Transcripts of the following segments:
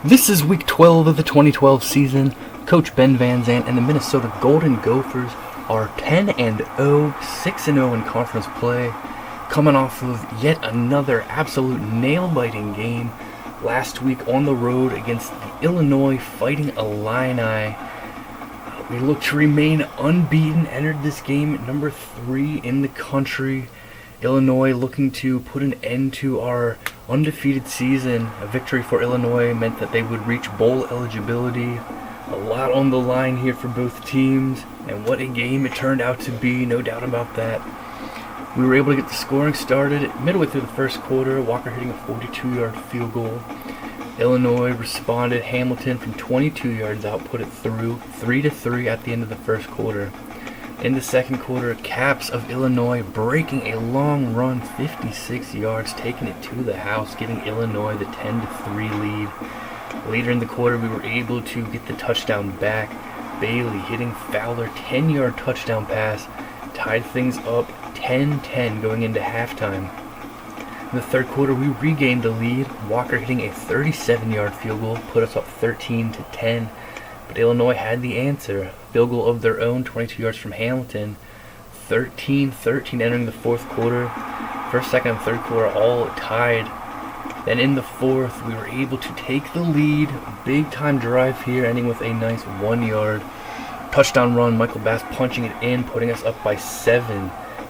This is week 12 of the 2012 season. Coach Ben Van Zandt and the Minnesota Golden Gophers are 10-0, 6-0 in conference play, coming off of yet another absolute nail-biting game last week on the road against the Illinois Fighting Illini. We look to remain unbeaten, entered this game at number 3 in the country. Illinois looking to put an end to our undefeated season. A victory for Illinois meant that they would reach bowl eligibility. A lot on the line here for both teams, and what a game it turned out to be, no doubt about that. We were able to get the scoring started midway through the first quarter, Walker hitting a 42-yard field goal. Illinois responded. Hamilton from 22 yards out put it through 3-3 at the end of the first quarter. In the second quarter, Caps of Illinois breaking a long run, 56 yards, taking it to the house, giving Illinois the 10-3 lead. Later in the quarter, we were able to get the touchdown back. Bailey hitting Fowler, 10-yard touchdown pass, tied things up 10-10 going into halftime. In the third quarter, we regained the lead. Walker hitting a 37-yard field goal, put us up 13-10. But Illinois had the answer. Field goal of their own, 22 yards from Hamilton. 13-13 entering the fourth quarter. First, second, and third quarter all tied. Then in the fourth, we were able to take the lead. Big time drive here, ending with a nice 1-yard touchdown run. Michael Bass punching it in, putting us up by 7.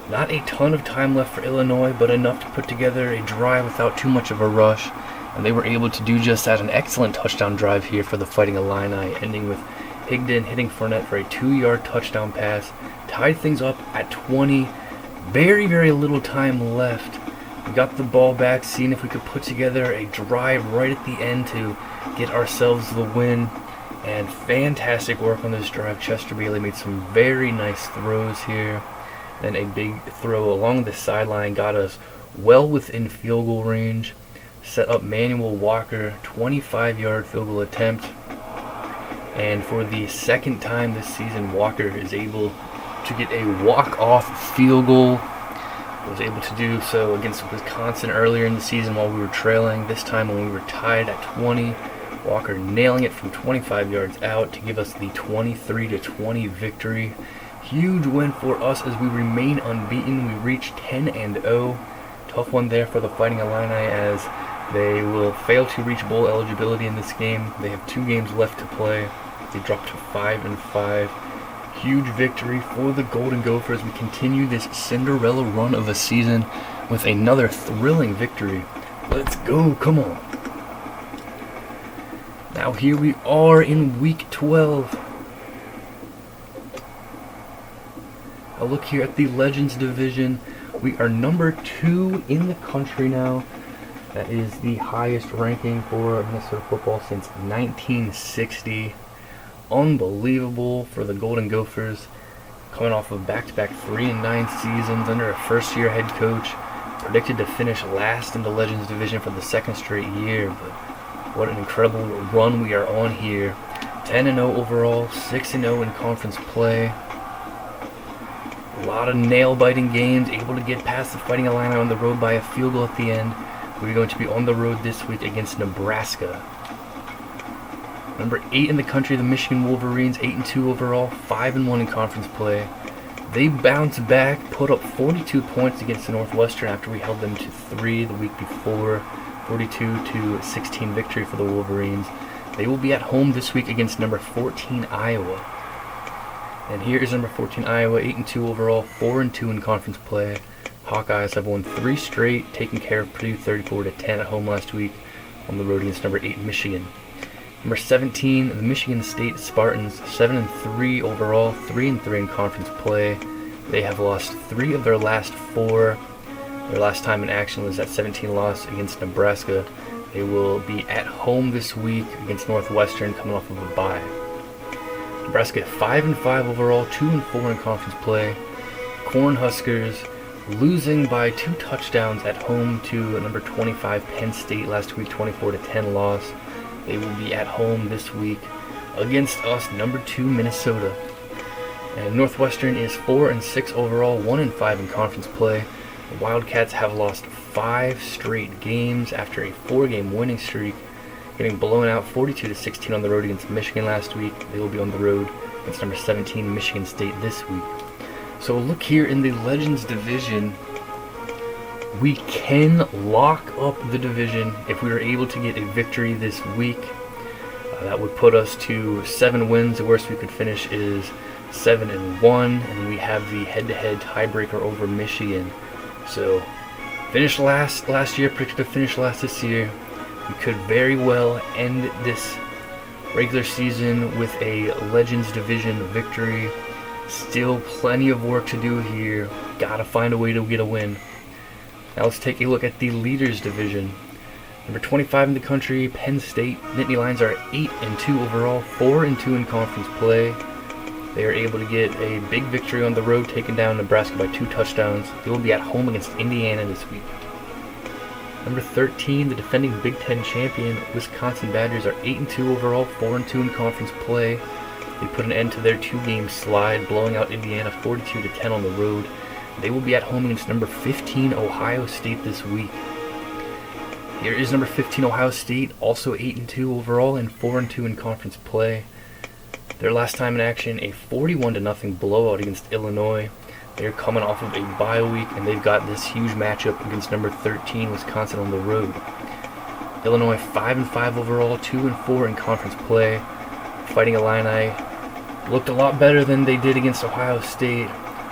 Not a ton of time left for Illinois, but enough to put together a drive without too much of a rush. And they were able to do just that. An excellent touchdown drive here for the Fighting Illini, ending with Higdon hitting Fournette for a 2-yard touchdown pass. Tied things up at 20. Very, very little time left. We got the ball back, seeing if we could put together a drive right at the end to get ourselves the win. And fantastic work on this drive. Chester Bailey made some very nice throws here. Then a big throw along the sideline got us well within field goal range. Set up Manuel Walker, 25-yard field goal attempt. And for the second time this season, Walker is able to get a walk-off field goal. Was able to do so against Wisconsin earlier in the season while we were trailing. This time when we were tied at 20, Walker nailing it from 25 yards out to give us the 23-20 victory. Huge win for us as we remain unbeaten. We reach 10-0. Tough one there for the Fighting Illini as they will fail to reach bowl eligibility in this game. They have 2 games left to play. They dropped to 5-5. Huge victory for the Golden Gophers. We continue this Cinderella run of a season with another thrilling victory. Let's go, come on. Now here we are in week 12. A look here at the Legends division. We are number 2 in the country now. That is the highest ranking for Minnesota football since 1960. Unbelievable for the Golden Gophers, coming off of back-to-back 3-9 seasons under a first-year head coach. Predicted to finish last in the Legends division for the second straight year, but what an incredible run we are on here. 10-0 overall, 6-0 in conference play. A lot of nail-biting games, able to get past the Fighting Illini on the road by a field goal at the end. We're going to be on the road this week against Nebraska. Number 8 in the country, the Michigan Wolverines, 8-2 overall, 5-1 in conference play. They bounced back, put up 42 points against the Northwestern after we held them to 3 the week before. 42-16 victory for the Wolverines. They will be at home this week against number 14 Iowa. And here is number 14 Iowa, 8-2 overall, 4-2 in conference play. Hawkeyes have won 3 straight, taking care of Purdue 34-10 at home last week on the road against number 8 Michigan. Number 17, the Michigan State Spartans, 7-3 overall, 3-3 in conference play. They have lost 3 of their last 4. Their last time in action was that 17 loss against Nebraska. They will be at home this week against Northwestern, coming off of a bye. Nebraska 5-5 overall, 2-4 in conference play. Cornhuskers losing by 2 touchdowns at home to number 25 Penn State last week, 24-10 loss. They will be at home this week against us, number 2 Minnesota. And Northwestern is 4-6 overall, 1-5 in conference play. The Wildcats have lost 5 straight games after a 4-game winning streak. getting blown out 42-16 on the road against Michigan last week. They will be on the road against number 17 Michigan State this week. So look here in the Legends division. We can lock up the division if we are able to get a victory this week. That would put us to 7 wins. The worst we could finish is 7-1, and we have the head-to-head tiebreaker over Michigan. So finished last year, predicted to finish last this year. We could very well end this regular season with a Legends division victory. Still plenty of work to do here. Gotta find a way to get a win. Now let's take a look at the Leaders division. Number 25 in the country, Penn State. Nittany Lions are 8-2 overall, 4-2 in conference play. They are able to get a big victory on the road, taking down Nebraska by 2 touchdowns. They will be at home against Indiana this week. Number 13, the defending Big Ten champion, Wisconsin Badgers are 8-2 overall, 4-2 in conference play. They put an end to their 2-game slide, blowing out Indiana 42-10 on the road. They will be at home against number 15 Ohio State this week. Here is number 15 Ohio State, also 8-2 overall and 4-2 in conference play. Their last time in action, a 41-0 blowout against Illinois. They're coming off of a bye week, and they've got this huge matchup against number 13 Wisconsin on the road. Illinois 5-5 overall, 2-4 in conference play. Fighting Illini looked a lot better than they did against Ohio State,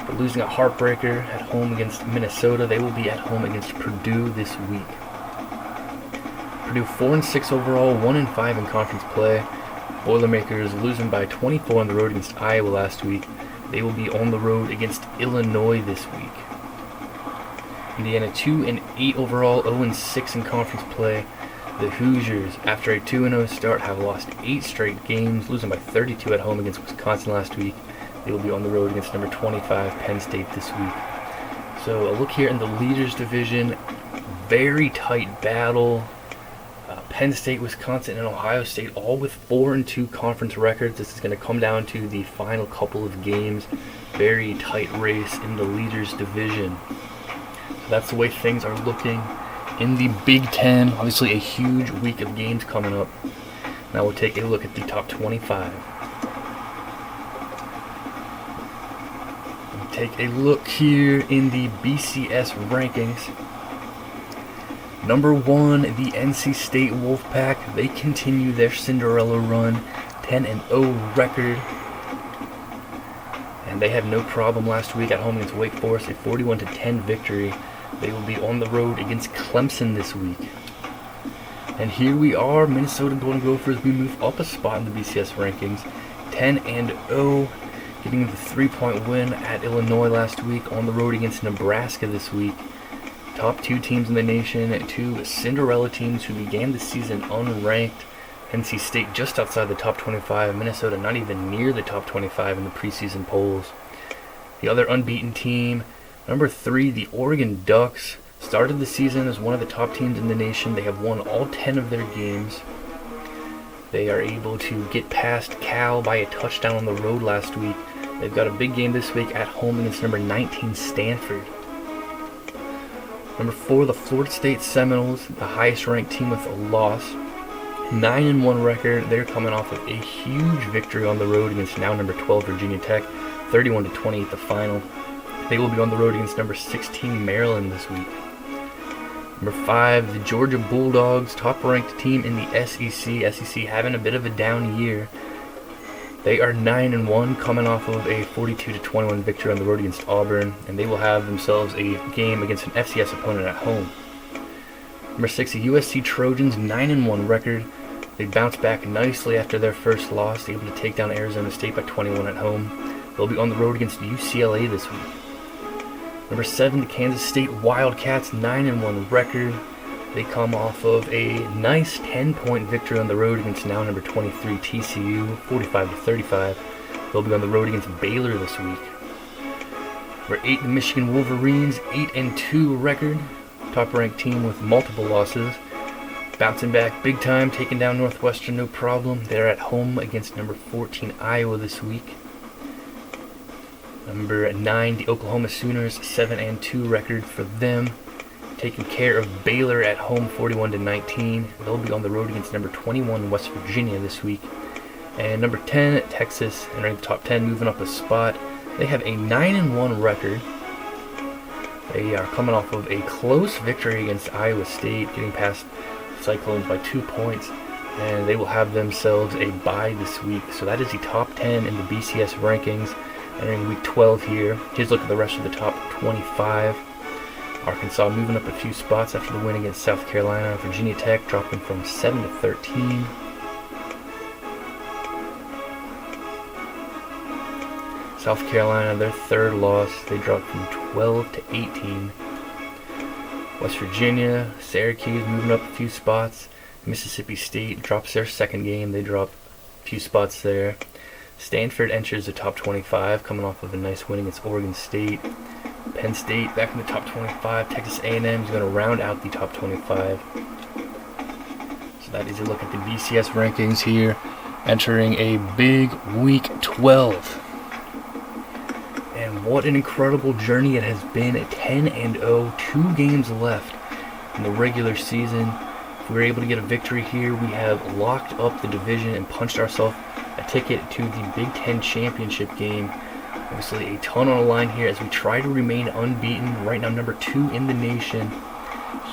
but losing a heartbreaker at home against Minnesota. They will be at home against Purdue this week. Purdue 4-6 overall, 1-5 in conference play. Boilermakers losing by 24 on the road against Iowa last week. They will be on the road against Illinois this week. Indiana 2-8 overall, 0-6 in conference play. The Hoosiers, after a 2-0 start, have lost 8 straight games, losing by 32 at home against Wisconsin last week. They will be on the road against number 25 Penn State this week. So a look here in the Leaders division. Very tight battle. Penn State, Wisconsin, and Ohio State all with 4-2 conference records. This is going to come down to the final couple of games. Very tight race in the Leaders division. So that's the way things are looking in the Big Ten. Obviously a huge week of games coming up. Now we'll take a look at the top 25. We'll take a look here in the BCS rankings. Number 1, the NC State Wolfpack. They continue their Cinderella run, 10-0 record. And they had no problem last week at home against Wake Forest, a 41-10 victory. They will be on the road against Clemson this week. And here we are, Minnesota Golden Gophers. We move up a spot in the BCS rankings, 10-0, getting the 3-point win at Illinois last week, on the road against Nebraska this week. Top 2 teams in the nation, 2 Cinderella teams who began the season unranked. NC State just outside the top 25, Minnesota not even near the top 25 in the preseason polls. The other unbeaten team, number 3, the Oregon Ducks, started the season as one of the top teams in the nation. They have won all 10 of their games. They are able to get past Cal by a touchdown on the road last week. They've got a big game this week at home against number 19 Stanford. Number 4, the Florida State Seminoles, the highest ranked team with a loss. 9-1 record. They're coming off of a huge victory on the road against now number 12 Virginia Tech, 31-20 at the final. They will be on the road against number 16 Maryland this week. Number 5, the Georgia Bulldogs, top ranked team in the SEC. SEC having a bit of a down year. They are 9-1, coming off of a 42-21 victory on the road against Auburn, and they will have themselves a game against an FCS opponent at home. Number 6, the USC Trojans, 9-1 record. They bounced back nicely after their first loss, able to take down Arizona State by 21 at home. They'll be on the road against UCLA this week. Number 7, the Kansas State Wildcats, 9-1 record. They come off of a nice 10-point victory on the road against now number 23 TCU, 45-35. They'll be on the road against Baylor this week. Number 8, the Michigan Wolverines, 8-2 record. Top-ranked team with multiple losses. Bouncing back big time, taking down Northwestern no problem. They're at home against number 14 Iowa this week. Number 9, the Oklahoma Sooners, 7-2 record for them. taking care of Baylor at home 41-19. They'll be on the road against number 21 West Virginia this week. And number 10 Texas entering the top 10, moving up a spot. They have a 9-1 record. They are coming off of a close victory against Iowa State, getting past Cyclones by 2 points. And they will have themselves a bye this week. So that is the top 10 in the BCS rankings entering week 12 here. Here's a look at the rest of the top 25. Arkansas moving up a few spots after the win against South Carolina. Virginia Tech dropping from 7 to 13. South Carolina, their third loss, they dropped from 12 to 18. West Virginia, Syracuse moving up a few spots. Mississippi State drops their second game. They drop a few spots there. Stanford enters the top 25, coming off of a nice win against Oregon State. Penn State back in the top 25. Texas A&M is going to round out the top 25. So that is a look at the BCS rankings here, entering a big week 12. And what an incredible journey it has been. 10-0, 2 games left in the regular season. If we were able to get a victory here, we have locked up the division and punched ourselves a ticket to the Big Ten championship game. Obviously a ton on the line here as we try to remain unbeaten. Right now number 2 in the nation.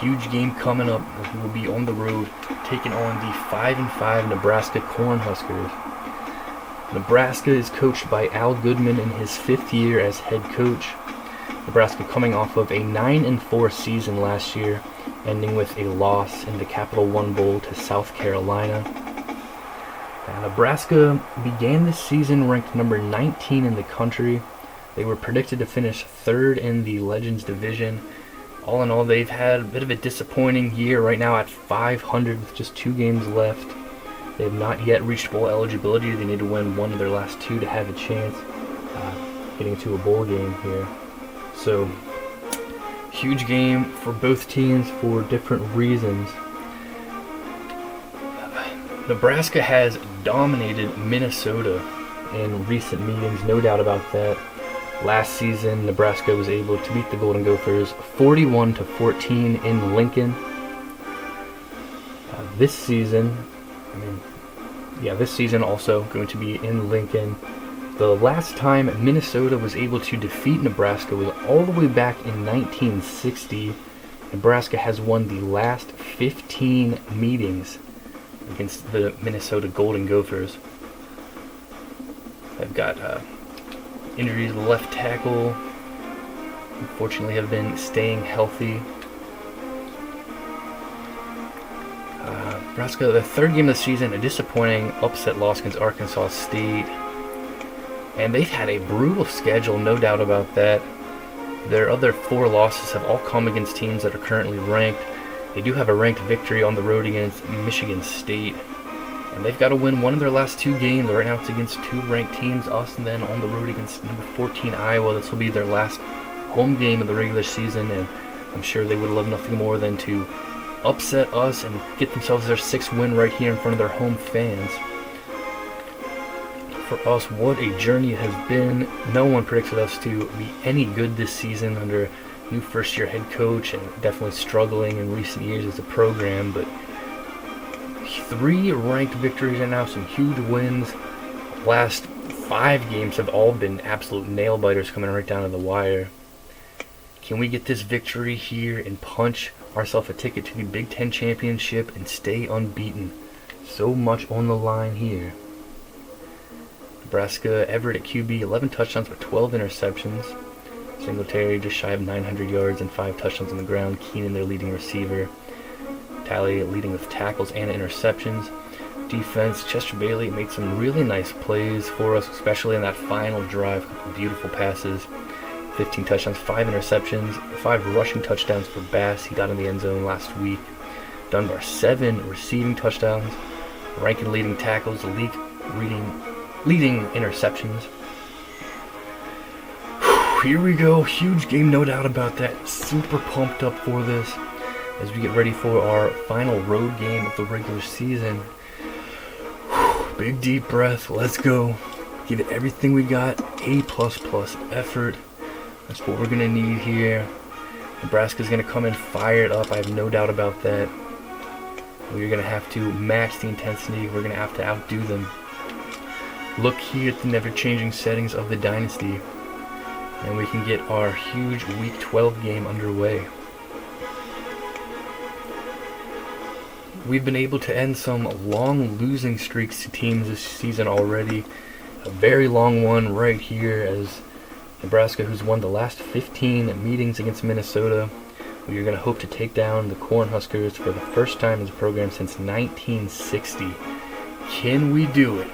Huge game coming up as we will be on the road taking on the 5-5 Nebraska Cornhuskers. Nebraska is coached by Al Goodman in his 5th year as head coach. Nebraska coming off of a 9-4 season last year, ending with a loss in the Capital One Bowl to South Carolina. Nebraska began this season ranked number 19 in the country. They were predicted to finish 3rd in the Legends division. All in all, they've had a bit of a disappointing year right now at 500 with just 2 games left. They have not yet reached bowl eligibility. They need to win one of their last 2 to have a chance getting to a bowl game here. So, huge game for both teams for different reasons. Nebraska has dominated Minnesota in recent meetings, no doubt about that. Last season, Nebraska was able to beat the Golden Gophers 41-14 in Lincoln. This season also going to be in Lincoln. The last time Minnesota was able to defeat Nebraska was all the way back in 1960. Nebraska has won the last 15 meetings against the Minnesota Golden Gophers. They've got injuries to the left tackle. Unfortunately, have been staying healthy. Nebraska, the 3rd game of the season, a disappointing upset loss against Arkansas State. And they've had a brutal schedule, no doubt about that. Their other 4 losses have all come against teams that are currently ranked. They do have a ranked victory on the road against Michigan State. And they've got to win one of their last 2 games. Right now it's against 2 ranked teams, us, and then on the road against number 14 Iowa. This will be their last home game of the regular season, and I'm sure they would love nothing more than to upset us and get themselves their 6th win right here in front of their home fans. For us, what a journey it has been. No one predicted us to be any good this season under new first-year head coach, and definitely struggling in recent years as a program, but 3 ranked victories and now some huge wins. Last 5 games have all been absolute nail-biters coming right down to the wire. Can we get this victory here and punch ourselves a ticket to the Big Ten championship and stay unbeaten? So much on the line here. Nebraska, Everett at QB, 11 touchdowns but 12 interceptions. Singletary just shy of 900 yards and 5 touchdowns on the ground. Keenan, their leading receiver. Tally leading with tackles and interceptions. Defense, Chester Bailey made some really nice plays for us, especially in that final drive. Beautiful passes. 15 touchdowns, 5 interceptions, 5 rushing touchdowns for Bass. He got in the end zone last week. Dunbar, 7 receiving touchdowns. Rankin leading tackles, leading interceptions. Here we go. Huge game, no doubt about that. Super pumped up for this as we get ready for our final road game of the regular season. Big deep breath. Let's go. Give it everything we got. A++ effort. That's what we're going to need here. Nebraska's going to come in fired up. I have no doubt about that. We're going to have to match the intensity. We're going to have to outdo them. Look here at the never-changing settings of the dynasty, and we can get our huge Week 12 game underway. We've been able to end some long losing streaks to teams this season already. A very long one right here as Nebraska, who's won the last 15 meetings against Minnesota. We are going to hope to take down the Cornhuskers for the first time as a program since 1960. Can we do it?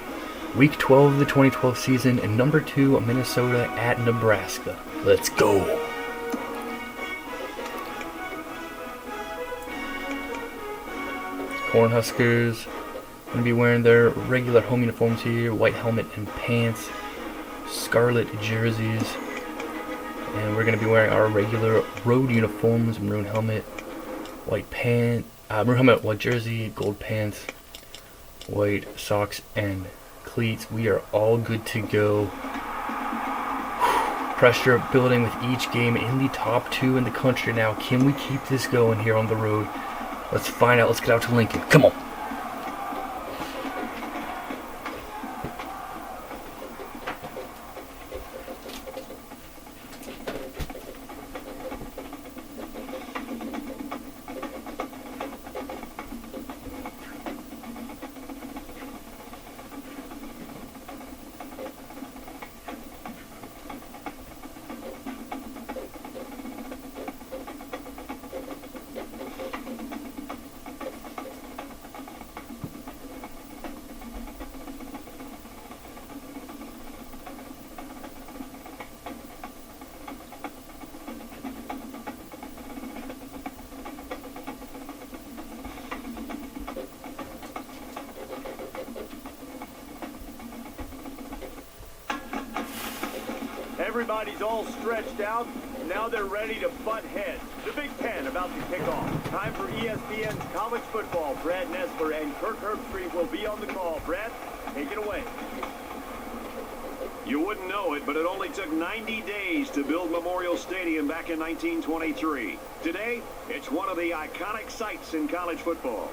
Week 12 of the 2012 season, and number 2, Minnesota at Nebraska. Let's go! Cornhuskers going to be wearing their regular home uniforms here, white helmet and pants, scarlet jerseys, and we're going to be wearing our regular road uniforms, maroon helmet, white jersey, gold pants, white socks, and cleats. We are all good to go. Pressure building with each game in the top 2 in the country now. Can we keep this going here on the road? Let's find out. Let's get out to Lincoln. Come on. Everybody's all stretched out. Now they're ready to butt heads. The Big Ten about to kick off. Time for ESPN's college football. Brad Nessler and Kirk Herbstreit will be on the call. Brad, take it away. You wouldn't know it, but it only took 90 days to build Memorial Stadium back in 1923. Today, it's one of the iconic sites in college football.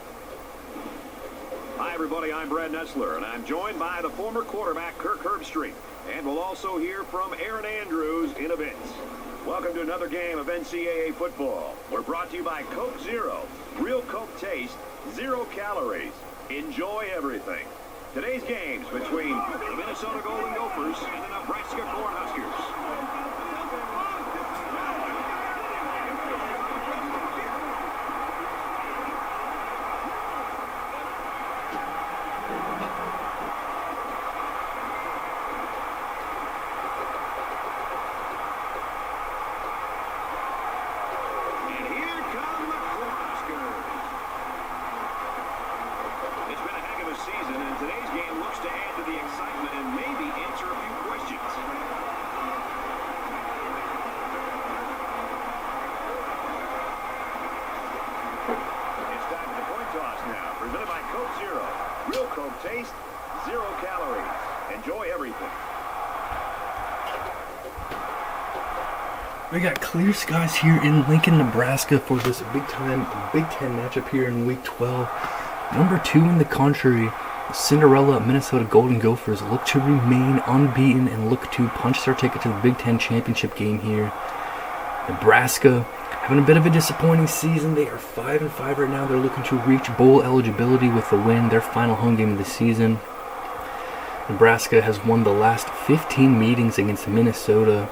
Hi, everybody. I'm Brad Nessler, and I'm joined by the former quarterback, Kirk Herbstreit. And we'll also hear from Aaron Andrews in a bit. Welcome to another game of NCAA football. We're brought to you by Coke Zero. Real Coke taste, 0 calories. Enjoy everything. Today's games between the Minnesota Golden Gophers and the Nebraska Cornhuskers. Taste, 0 calories. Enjoy everything. We got clear skies here in Lincoln, Nebraska for this Big Ten matchup here in Week 12. Number 2 in the country, the Cinderella Minnesota Golden Gophers look to remain unbeaten and look to punch their ticket to the Big Ten championship game here. Nebraska having a bit of a disappointing season. They are 5-5 right now. They're looking to reach bowl eligibility with the win, their final home game of the season. Nebraska has won the last 15 meetings against Minnesota.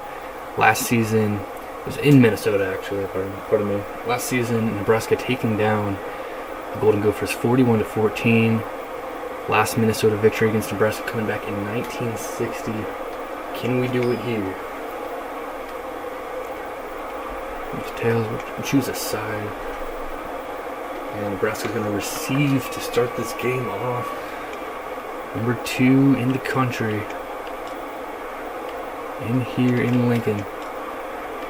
Last season, it was in Minnesota actually, pardon me. Last season, Nebraska taking down the Golden Gophers 41-14. Last Minnesota victory against Nebraska coming back in 1960. Can we do it here? Tails will choose a side, and Nebraska's going to receive to start this game off. Number 2 in the country, in here in Lincoln,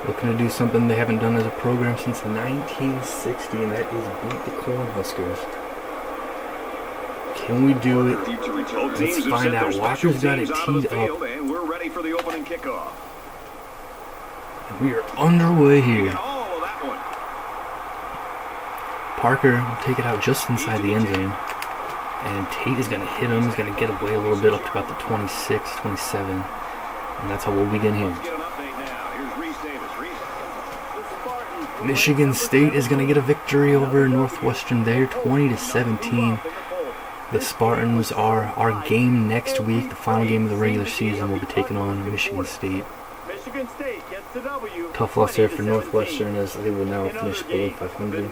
looking to do something they haven't done as a program since 1960, and that is beat the Cornhuskers. Can we do it? Let's find out. Walker's got it teed up, and we're ready for the opening kickoff. We are underway here. Oh, that one. Parker will take it out just inside the end zone. And Tate is going to hit him. He's going to get away a little bit up to about the 26, 27. And that's how we'll begin here. Michigan State is going to get a victory over Northwestern there, 20-17. The Spartans are our game next week. The final game of the regular season will be taking on Michigan State. Tough loss there for Northwestern as they will now finish below 500.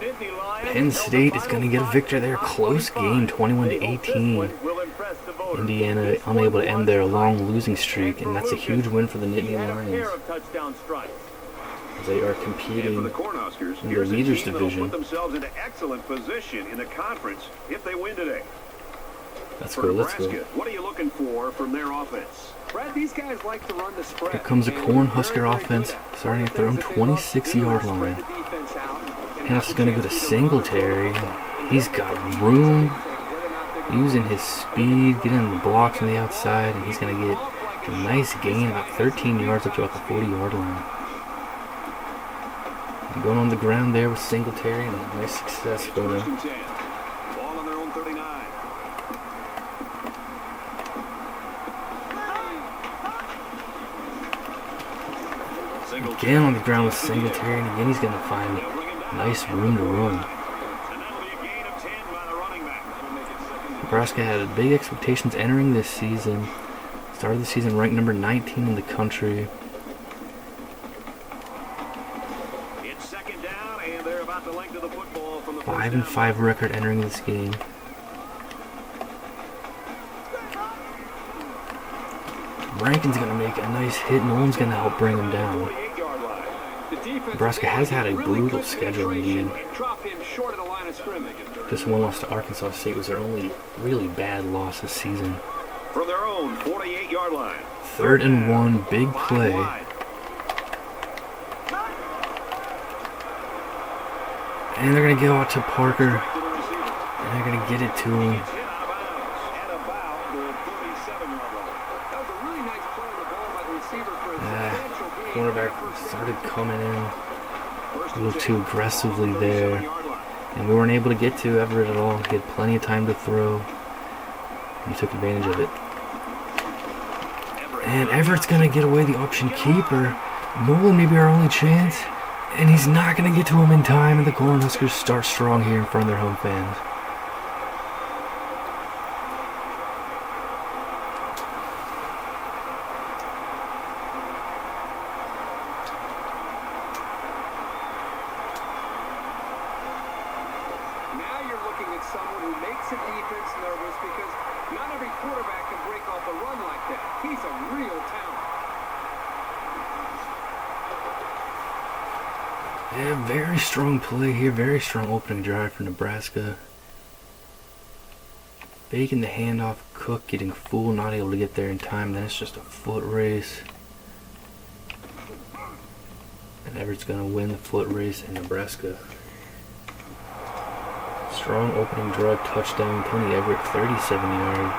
Penn State is going to get a victory there. Close game, 21-18. Indiana unable to end their long losing streak, and that's a huge win for the Nittany Lions. They are competing in the leaders division. Put themselves into excellent position in the conference if they win today. Let's go, let's go. What are you looking for from their offense? Brad, these guys like to run the spread. Here comes a Cornhusker offense, starting at their own 26-yard line. Handoff's going to go to Singletary. He's got room, using his speed, getting the blocks on the outside, and he's going to get a nice gain, about 13 yards up to about the 40-yard line. And going on the ground there with Singletary, and a nice success for them. Ball on their own 39. Again on the ground with Singletary, and again he's going to find nice room to run. Nebraska had big expectations entering this season. Started the season ranked number 19 in the country. It's second down, and they're about the length of the football from the 5-5 record entering this game. Rankin's going to make a nice hit. Nolan's going to help bring him down. Nebraska has had a brutal schedule indeed. This one loss to Arkansas State was their only really bad loss this season. From their own 48-yard line. 3rd and 1, big play. And they're going to go out to Parker. And they're going to get it to him. Cornerback started coming in a little too aggressively there, and we weren't able to get to Everett at all. He had plenty of time to throw, and he took advantage of it. And Everett's going to get away the option keeper. Nolan may be our only chance, and he's not going to get to him in time, and the Cornhuskers start strong here in front of their home fans. Yeah, very strong play here. Very strong opening drive for Nebraska. Faking the handoff. Cook getting fooled, not able to get there in time. Then it's just a foot race. And Everett's going to win the foot race in Nebraska. Strong opening drive, touchdown. Tony Everett, 37-yard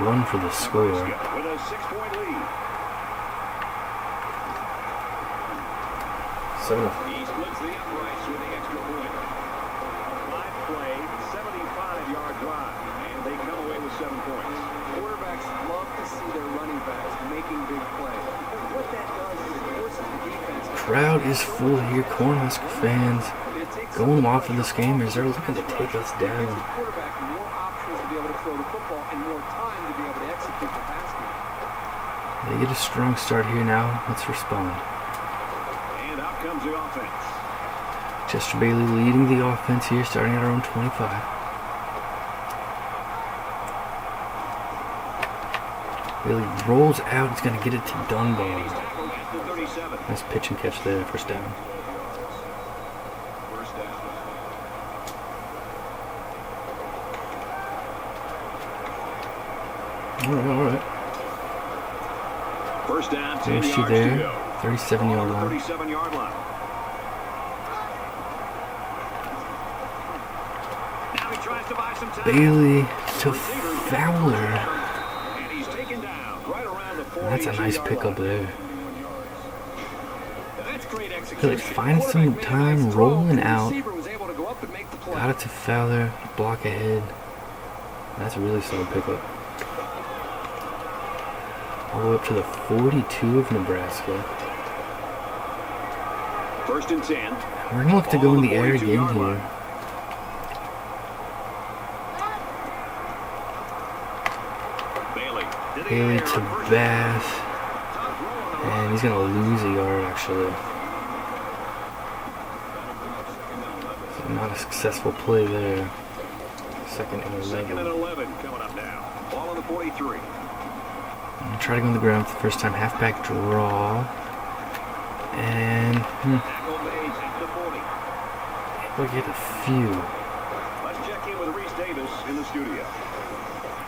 run for the score. With a 6-point lead. 7-0. He splits the uprights with the extra point. 5-play, 75-yard drive, and they come away with 7 points. Quarterbacks love to see their running backs making big plays. What that does is it forces the defense. Crowd is full here. Cornhusker fans going off for this game as they're looking to take us down. Quarterback more options to be able to throw the football and more time to be able to execute the pass game. They get a strong start here now. Let's respond. And out comes the offense. Chester Bailey leading the offense here, starting at our own 25. Bailey rolls out. He's going to get it to Dunbar. Nice pitch and catch there, first down. All right. First down, 10 There's yards there, to go. 37-yard line. 37-yard line. Now he tries to buy some time. Bailey to Fowler. And he's taken down right around the 40. That's a nice pickup there. That's great Bailey execution. finds some time rolling out. up and make the play. Got it to Fowler, block ahead. That's a really solid pickup. All the way up to the 42 of Nebraska. 1st and 10. We're going to look to go in the air again here. Bailey to Bass. And he's going to lose a yard, actually. So not a successful play there. 2nd and 11. 2nd and 11 coming up now. Ball on the 43. I'm going to try to go on the ground for the first time. Halfback draw. And we'll get a few. Let's check in with Reese Davis in the studio.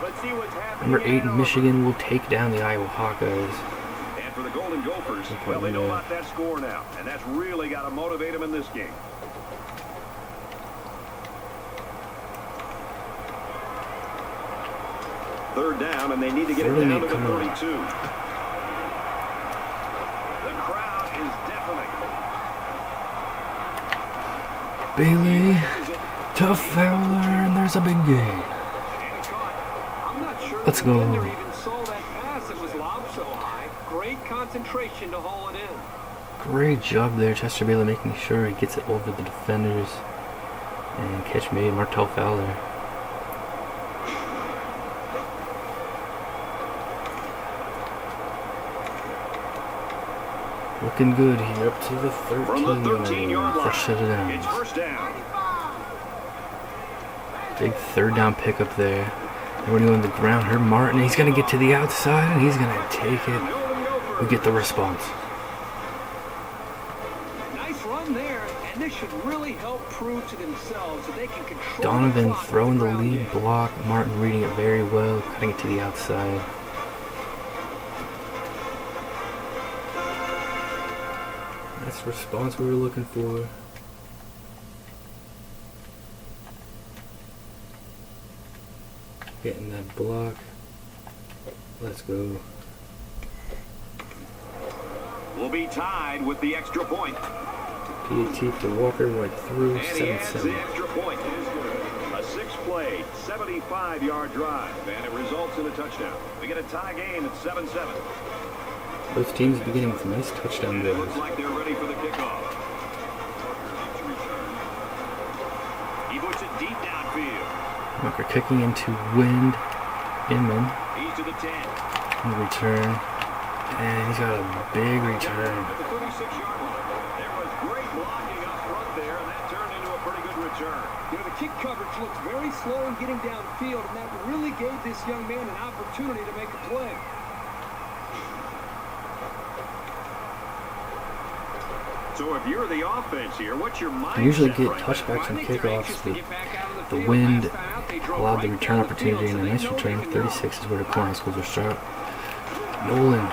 Let's see what's happening. Number 8 in Michigan will take down the Iowa Hawkeyes. And for the Golden Gophers, well, they know about that score now, and that's really got to motivate them in this game. Third down, and they need to get it down to the 32. The crowd is deafening. Bailey to Fowler, and there's a big gain. Let's go. Even saw that pass. It was lobbed so high. Great concentration to haul it in. Great job there, Chester Bailey, making sure he gets it over the defenders. And catch made, Martell Fowler. Looking good here, up to the 13. From the 13-yard line, first set of downs. it's 1st down. Big 3rd down pickup there. They're going to go on the ground. Herb Martin, he's going to get to the outside, and he's going to take it. We get the response. Nice run there, and this should really help prove to themselves that they can control. Donovan throwing the lead block. Martin reading it very well, cutting it to the outside. That's the response we were looking for. Getting that block. Let's go. We'll be tied with the extra point. PAT to Walker right through. And he adds 7-7. the extra point. A 6-play, 75-yard drive, and it results in a touchdown. We get a tie game at 7-7. Both teams beginning with nice touchdown And it goals. looks like they're ready for the kickoff. He puts it deep downfield. Walker kicking into wind. Inman. He's to the 10. In return. And he's got a big return. At the 36-yard line. There was great blocking up front there, and that turned into a pretty good return. You know, the kick coverage looked very slow in getting downfield, and that really gave this young man an opportunity to make a play. So if you're the offense here, what's your mindset? You usually get touchbacks and kickoffs, but the wind allowed the return opportunity, and a nice return. 36 is where the Cornhuskers are shot. Nolan,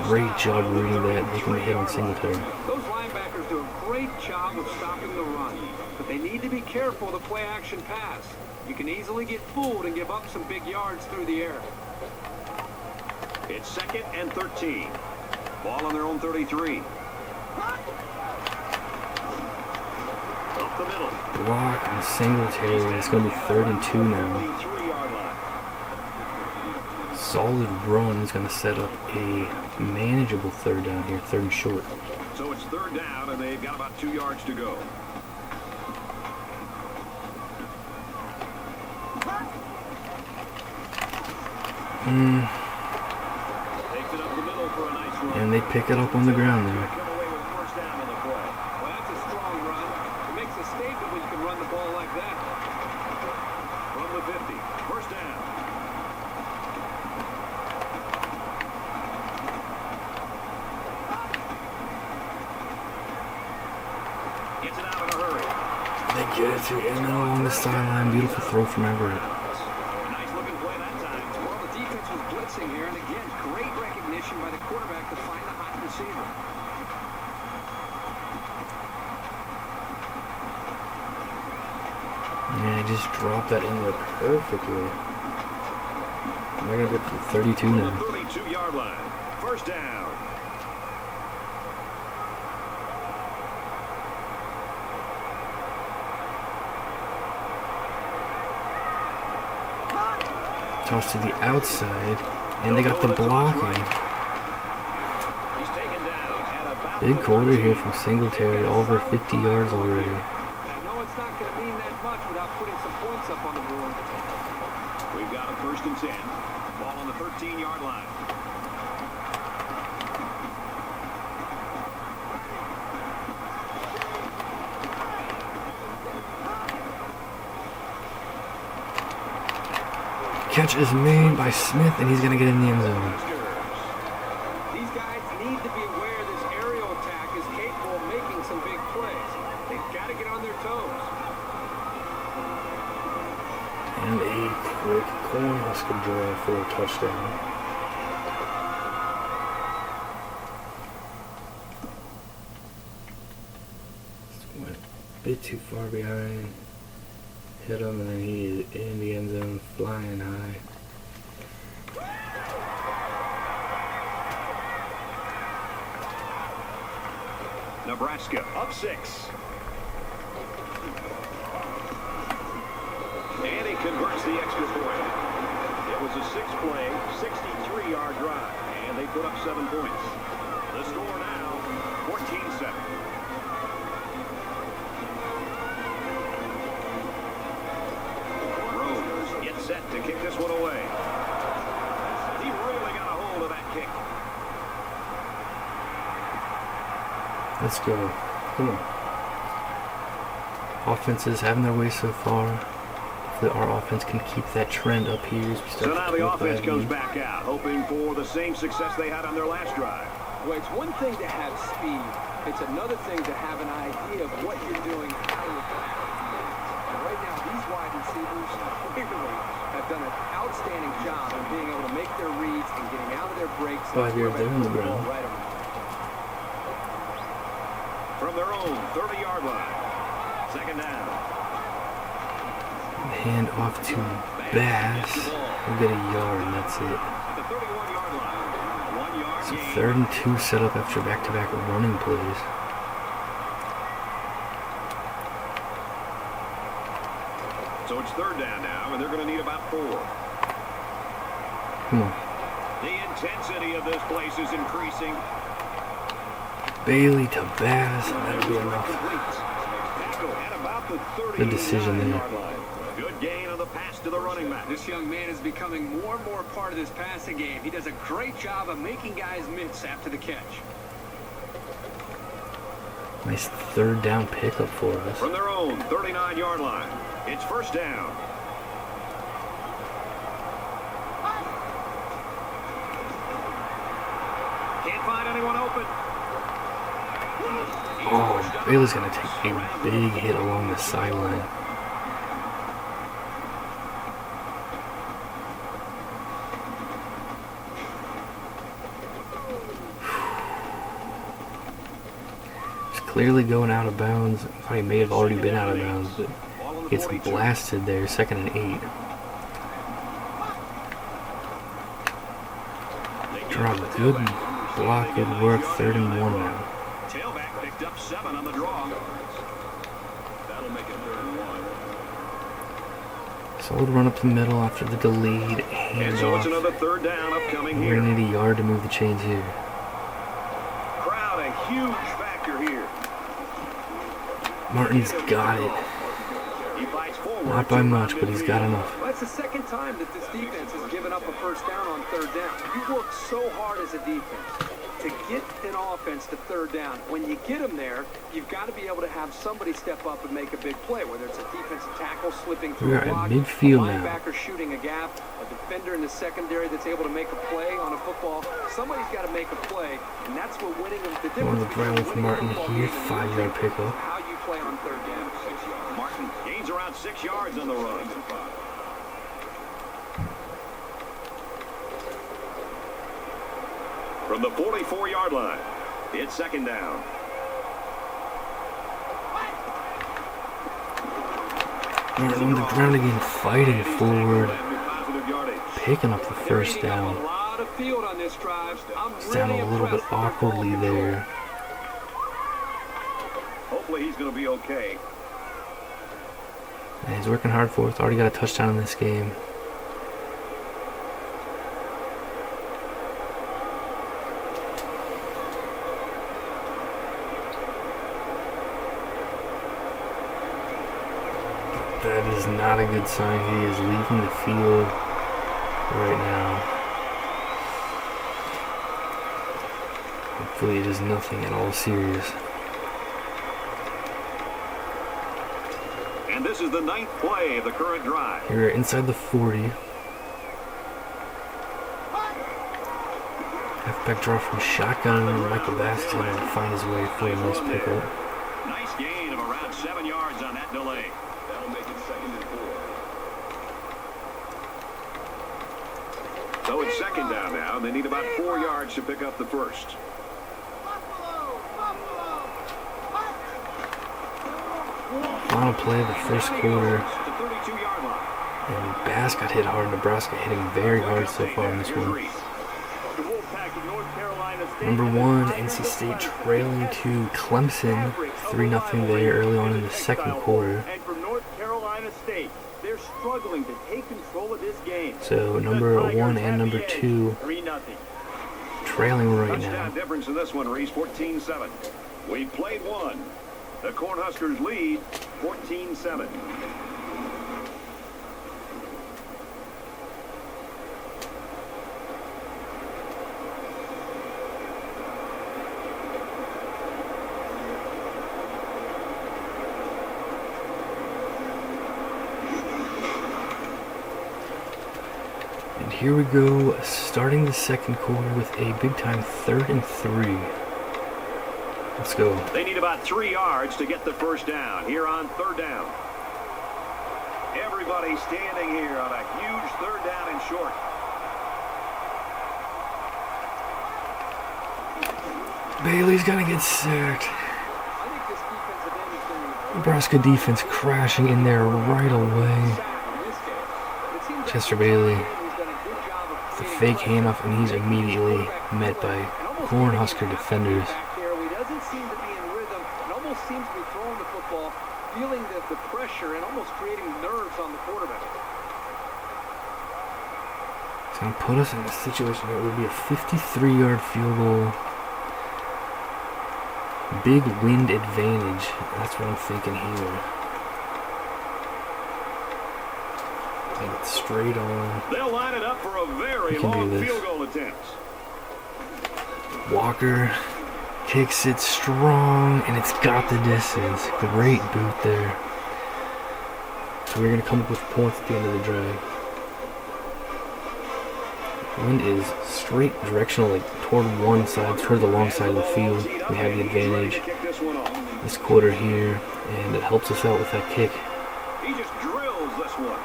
great job reading that, making the hit on Singletary. Those linebackers do a great job of stopping the run, but they need to be careful of the play-action pass. You can easily get fooled and give up some big yards through the air. It's 2nd and 13. Ball on their own 33. Up the middle. Block and Singletary. It's going to be 3rd and 2 now. 3-yard line. Solid run is going to set up a manageable 3rd down here, 3rd and short. So it's 3rd down, and they've got about 2 yards to go. Takes it up the middle for a nice run. And they pick it up on the ground there. Come away with 1st down on the play. Well, that's a strong run. It makes a statement when you can run the ball like that. From the 50. 1st down. Gets it out in a hurry. They get it to Inman along the sideline. Beautiful throw from Everett. Nice looking play that time. Well, the defense was blitzing here, and again, great recognition by the quarterback to find the hot receiver. Yeah, just dropped that in there perfectly. They're going to get to 32 From the now. 32-yard line. 1st down. toss to the outside, and they got the blocking. Big quarter here from Singletary, over 50 yards already. I know it's not going to mean that much without putting some points up on the board. We've got a 1st and 10. Ball on the 13-yard line. Catch is made by Smith, and he's going to get in the end zone. These guys need to be aware this aerial attack is capable of making some big plays. They've got to get on their toes. And a quick Cornhusker drive for a touchdown. Just went a bit too far behind. Hit him, and then he is in the end zone, flying high. Nebraska up 6. And he converts the extra point. It was a 6-play, 63-yard drive, and they put up 7 points. The score now, 14-7. Set to kick this one away. He really got a hold of that kick. Let's go. Come on. Offenses having their way so far. Hopefully our offense can keep that trend up here as we start. So now the offense comes back out, hoping for the same success they had on their last drive. Well, it's one thing to have speed. It's another thing to have an idea of what you're doing, how you're playing. Right now, these wide receivers clearly have done an outstanding job of being able to make their reads and getting out of their breaks. 5 yards there on the ground. Right around. From their own 30-yard line. 2nd down. Hand off to Bass. We'll get a yard, and that's it. At the 31-yard line. 1 yard So gain. 3rd and 2 set up after back-to-back running plays. So it's 3rd down now, and they're going to need about 4. Come on. The intensity of this place is increasing. Bailey to Bass, and that'll be enough. Tackle at about the 30 Good decision there. yard line. Good gain on the pass to the running back. This young man is becoming more and more part of this passing game. He does a great job of making guys miss after the catch. Nice 3rd down pickup for us. From their own 39-yard line, it's 1st down. Can't find anyone open. Oh, Bailey's going to take a big hit along the sideline. It's clearly going out of bounds. I thought he may have already been out of bounds, but gets blasted there. 2nd and 8. Drop, good block, good work. 3rd and 1 now. Tailback picked up 7 on the draw. That'll make it 3rd and 1. Solid run up the middle after the delayed And so it's handoff. another 3rd down upcoming We're here. going to need a yard to move the chains here. Crowd a huge factor here. Martin's got it. He fights forward. Not by much, but he's got enough. Well, that's the 2nd time that this defense has given up a 1st down on 3rd down. You work so hard as a defense to get an offense to 3rd down. When you get them there, you've got to be able to have somebody step up and make a big play, whether it's a defensive tackle slipping through We a are at block, midfield a now. linebacker shooting a gap, a defender in the secondary that's able to make a play on a football. Somebody's got to make a play, and that's what winning them. The On difference the ground with between winning a Martin football here, game and 5-yard losing pickup. how you play on 3rd down. Martin gains around 6 yards on the run. From the 44-yard line, it's 2nd down. Martin on the ground again, fighting forward, Positive yardage. picking up the 1st down. A lot of field on this drive. I'm It's down really a little bit impressed with their ball awkwardly control. there. Hopefully he's going to be okay. And he's working hard for us. Already got a touchdown in this game. is not a good sign. He is leaving the field right now. Hopefully it is nothing at all serious. And this is the 9th play of the current drive. Here inside the 40. Halfback draw from shotgun, and Michael Baston will find his way for a nice pickup. Nice gain of around 7 yards on that delay. That'll make it 2nd and 4. So it's 2nd down now, and they need about 4 yards to pick up the first. Final play of the first quarter. And Bass got hit hard. Nebraska hitting very hard so far in this one. Number 1, NC State trailing to Clemson 3-0 there early on in the second quarter. So number 1 and number 2 trailing right now. Difference in this one, Reese, 14-7. We played one. The Cornhuskers lead 14-7. And here we go, starting the second quarter with a big-time 3rd and 3. Let's go. They need about 3 yards to get the first down here on 3rd down. Everybody standing here on a huge 3rd down and short. Bailey's gonna get sacked. Nebraska defense crashing in there right away. Chester Bailey, the fake handoff, and he's immediately met by Cornhusker defenders. Seems to be throwing the football, feeling the pressure and almost creating nerves on the quarterback. It's going to put us in a situation where it would be a 53-yard field goal. Big wind advantage. That's what I'm thinking here. And it's straight on. They'll line it up for a very long field goal attempt. Walker kicks it strong, and it's got the distance. Great boot there. So we're going to come up with points at the end of the drive. Wind is straight directional, like toward one side, toward the long side of the field. We have the advantage this quarter here, and it helps us out with that kick. He just drills this one.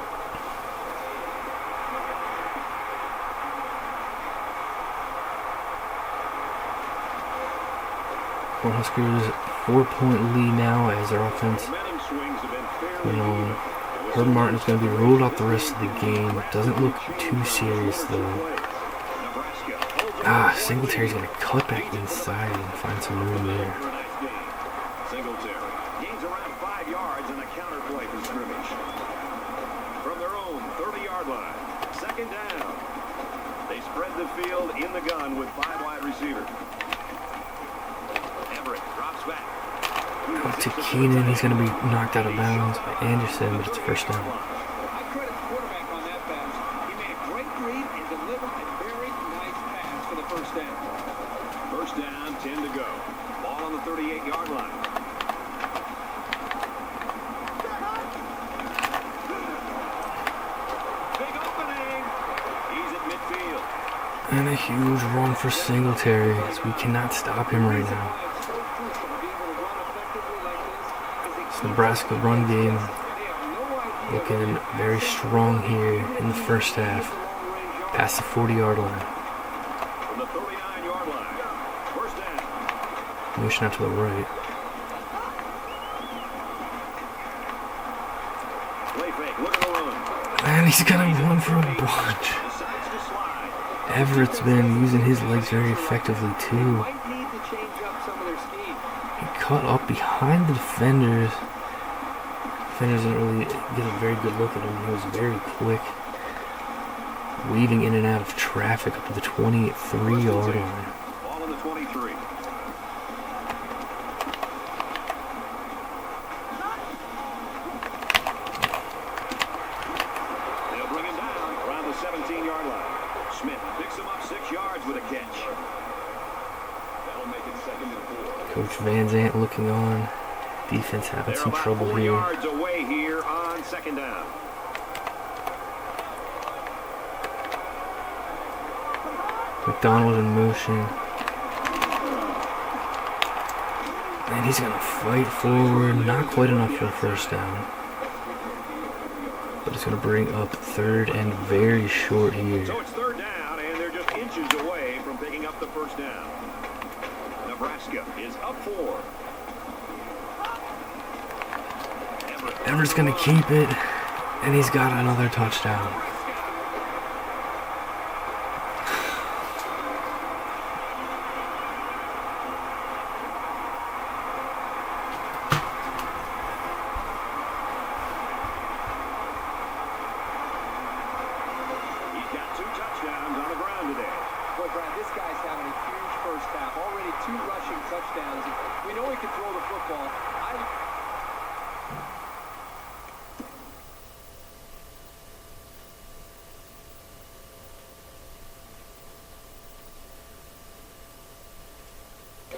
Cornhuskers 4-point lead now as their offense went on. Herb Martin is going to be ruled out the rest of the game. Doesn't look too serious though. Singletary's going to cut back inside and find some room there. Singletary gains around 5 yards in a counter play for scrimmage. From their own 30-yard line, 2nd down. They spread the field in the gun with 5 wide receivers. Drops back. Out to Keenan. He's going to be knocked out of bounds by Anderson, but it's a first down. I credit the quarterback on that pass. He made a great read and delivered a very nice pass for the first down. First down, 10 to go. Ball on the 38-yard line. Big opening. He's at midfield. And a huge run for Singletary, as we cannot stop him right now. Nebraska run game looking very strong here in the first half, past the 40-yard line. From the 39-yard line, first down. Motion out to the right. Play fake, look at the run. And he's gonna run for a bunch. Everett's been using his legs very effectively too. He cut up behind the defenders. Defenders didn't really get a very good look at him. He was very quick, weaving in and out of traffic up to the 23-yard line. Ball on the 23. 17-yard line. Smith picks him up 6 yards with a catch. That'll make it 2nd and 4. Coach Van Zant looking on. Defense having some trouble They're here. about 4 yards away here on 2nd down. McDonald in motion. And he's going to fight forward. Not quite enough for a first down. But it's going to bring up 3rd and very short here. So it's 3rd down, and they're just inches away from picking up the first down. Nebraska is up 4. Everett's going to keep it. And he's got another touchdown.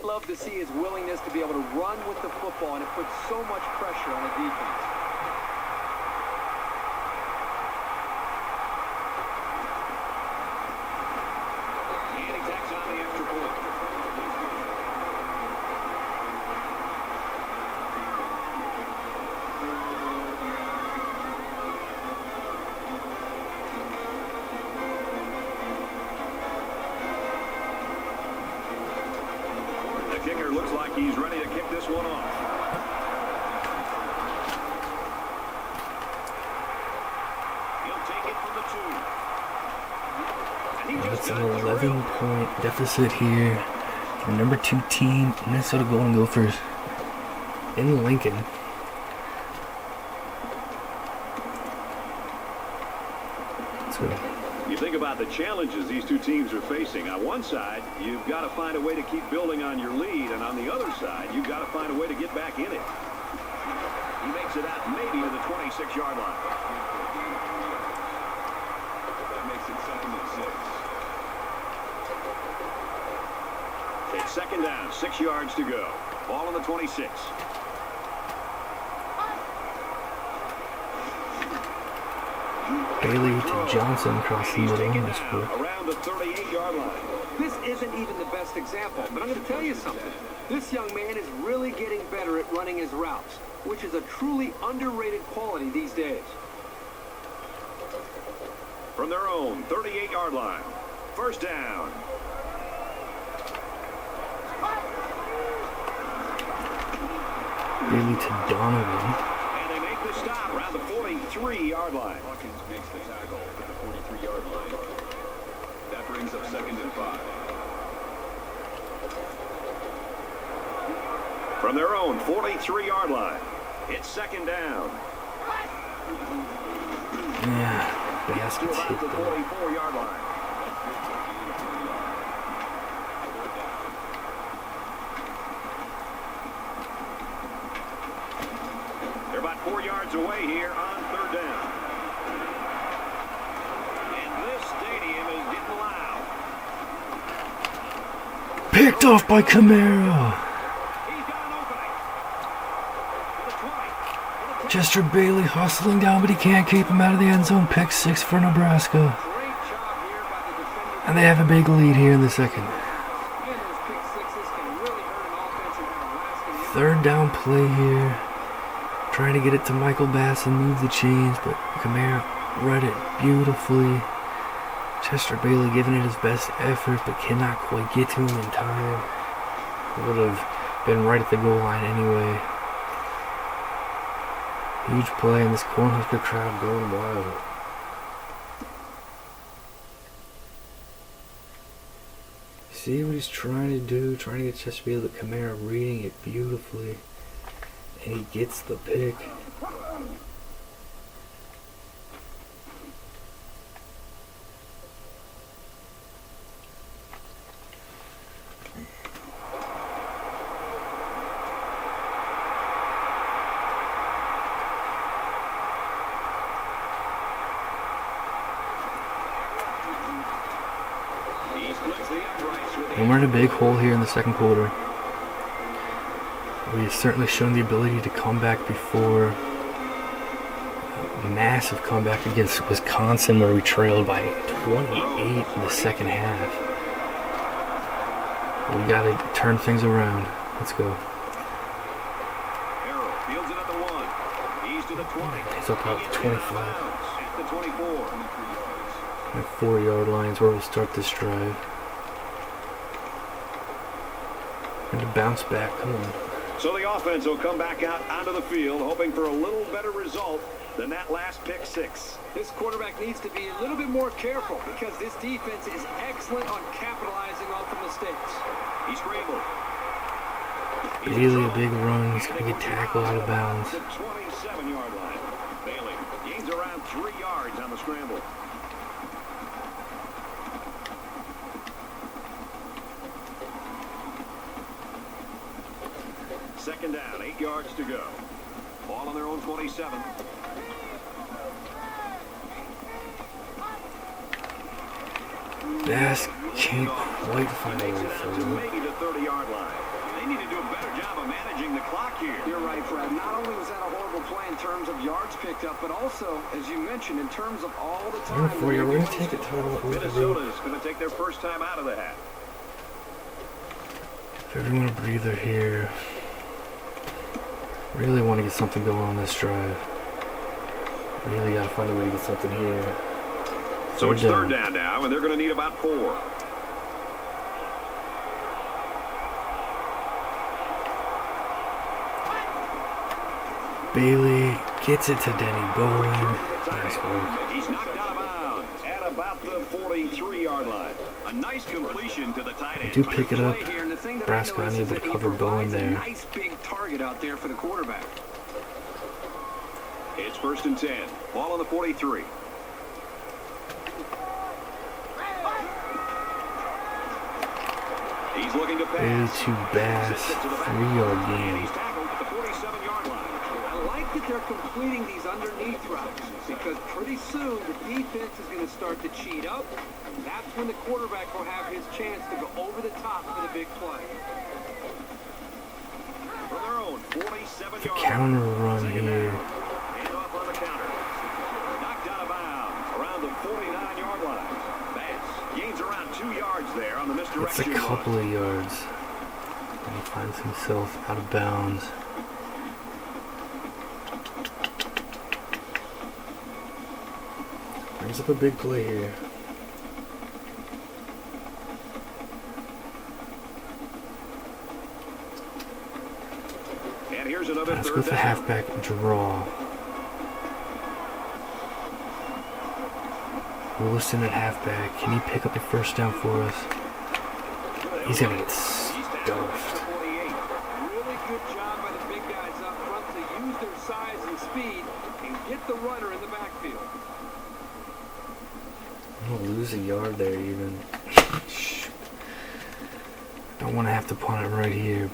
Love to see his willingness to be able to run with the football, and it puts so much pressure on the defense. And he tacks on the extra point. Kicker looks like he's ready to kick this one off. He'll take it from the 2. That's an 11-point deficit here. The number 2 team, Minnesota Golden Gophers, in Lincoln. So you think about the challenges these two teams are facing. On one side, you've got to find a way to keep building on your lead, and on the other side, you've got to find a way to get back in it. He makes it out maybe to the 26-yard line. That makes it 2nd and 6. It's 2nd down, 6 yards to go. Ball on the 26. Bailey to Johnson across the middle. Around the 38-yard line. This isn't even the best example, but I'm going to tell you something. This young man is really getting better at running his routes, which is a truly underrated quality these days. From their own 38-yard line. First down. Bailey to Donovan. And they make the stop around the 43-yard line. Hawkins makes the tackle at the 43-yard line. That brings up 2nd and 5. From their own 43-yard line. It's 2nd down. Yeah, basket's About hit the there. 44-yard line. They're about 4 yards away here on 3rd down. And this stadium is getting loud. Picked off by Camara. He's got an opening. To the 20. Chester Bailey hustling down, but he can't keep him out of the end zone. Pick 6 for Nebraska. Great job here by the defender. And they have a big lead here in the 2nd. Man, those pick sixes can really hurt an offense in Nebraska. 3rd down play here. Trying to get it to Michael Bass and move the chains, but Camara read it beautifully. Chester Bailey giving it his best effort, but cannot quite get to him in time. It would have been right at the goal line anyway. Huge play, and this Cornhusker crowd going wild. See what he's trying to do, trying to get Chester Bailey, but Camara reading it beautifully. And he gets the pick. And we're in a big hole here in the second quarter. We have certainly shown the ability to come back before. Massive comeback against Wisconsin where we trailed by 28 in the second half. We got to turn things around. Let's go. Fields it at the 1. He's to the 20. He's up out to 25. At the 24. At 4-yard lines where we'll start this drive. And to bounce back. Come on. So the offense will come back out onto the field, hoping for a little better result than that last pick 6. This quarterback needs to be a little bit more careful because this defense is excellent on capitalizing off of mistakes. He scrambled. Bailey, a big run. He's going to get tackled out of bounds. The 27-yard line. Bailey gains around 3 yards on the scramble. Second down, 8 yards to go. Ball on their own 27. Bass can't quite find a way through. Maybe the 30-yard line. They need to do a better job of managing the clock here. You're right, Fred. Not only was that a horrible play in terms of yards picked up, but also, as you mentioned, in terms of all the time. We're going to take a time out. Minnesota's going to take their first time out of the hat. Everyone a breather here. Really want to get something going on this drive. Really got to find a way to get something here. So it's third down now, and they're going to need about 4. Bailey gets it to Denny Bowen. Nice work. He's knocked out of bounds at about the 43-yard line. A nice completion to the tight end. They do pick it up. Nebraska unable to cover Bowen there. Nice big target out there for the quarterback. It's first and 10. Ball on the 43. He's looking to pass. Bailey to Bass. 3-yard gain. He's tackled at the 47-yard line. I like that they're completing these underneath routes because pretty soon the defense is going to start to cheat up. That's when the quarterback will have his chance to go over the top for the big play. For their own 47-yard The counter run here. Hand off on the counter. Knocked out of bounds around the 49-yard line. Bass gains around 2 yards there on the misdirection. It's a couple of yards. And he finds himself out of bounds. Brings up a big play here. And here's another Let's third go with the down. halfback draw. Wilson at halfback. Can he pick up the first down for us? He's going to get stuffed. Really good job by the big guys up front to use their size and speed and get the runner in the backfield. I'm going to lose a yard there even. Don't want to have to punt it right here.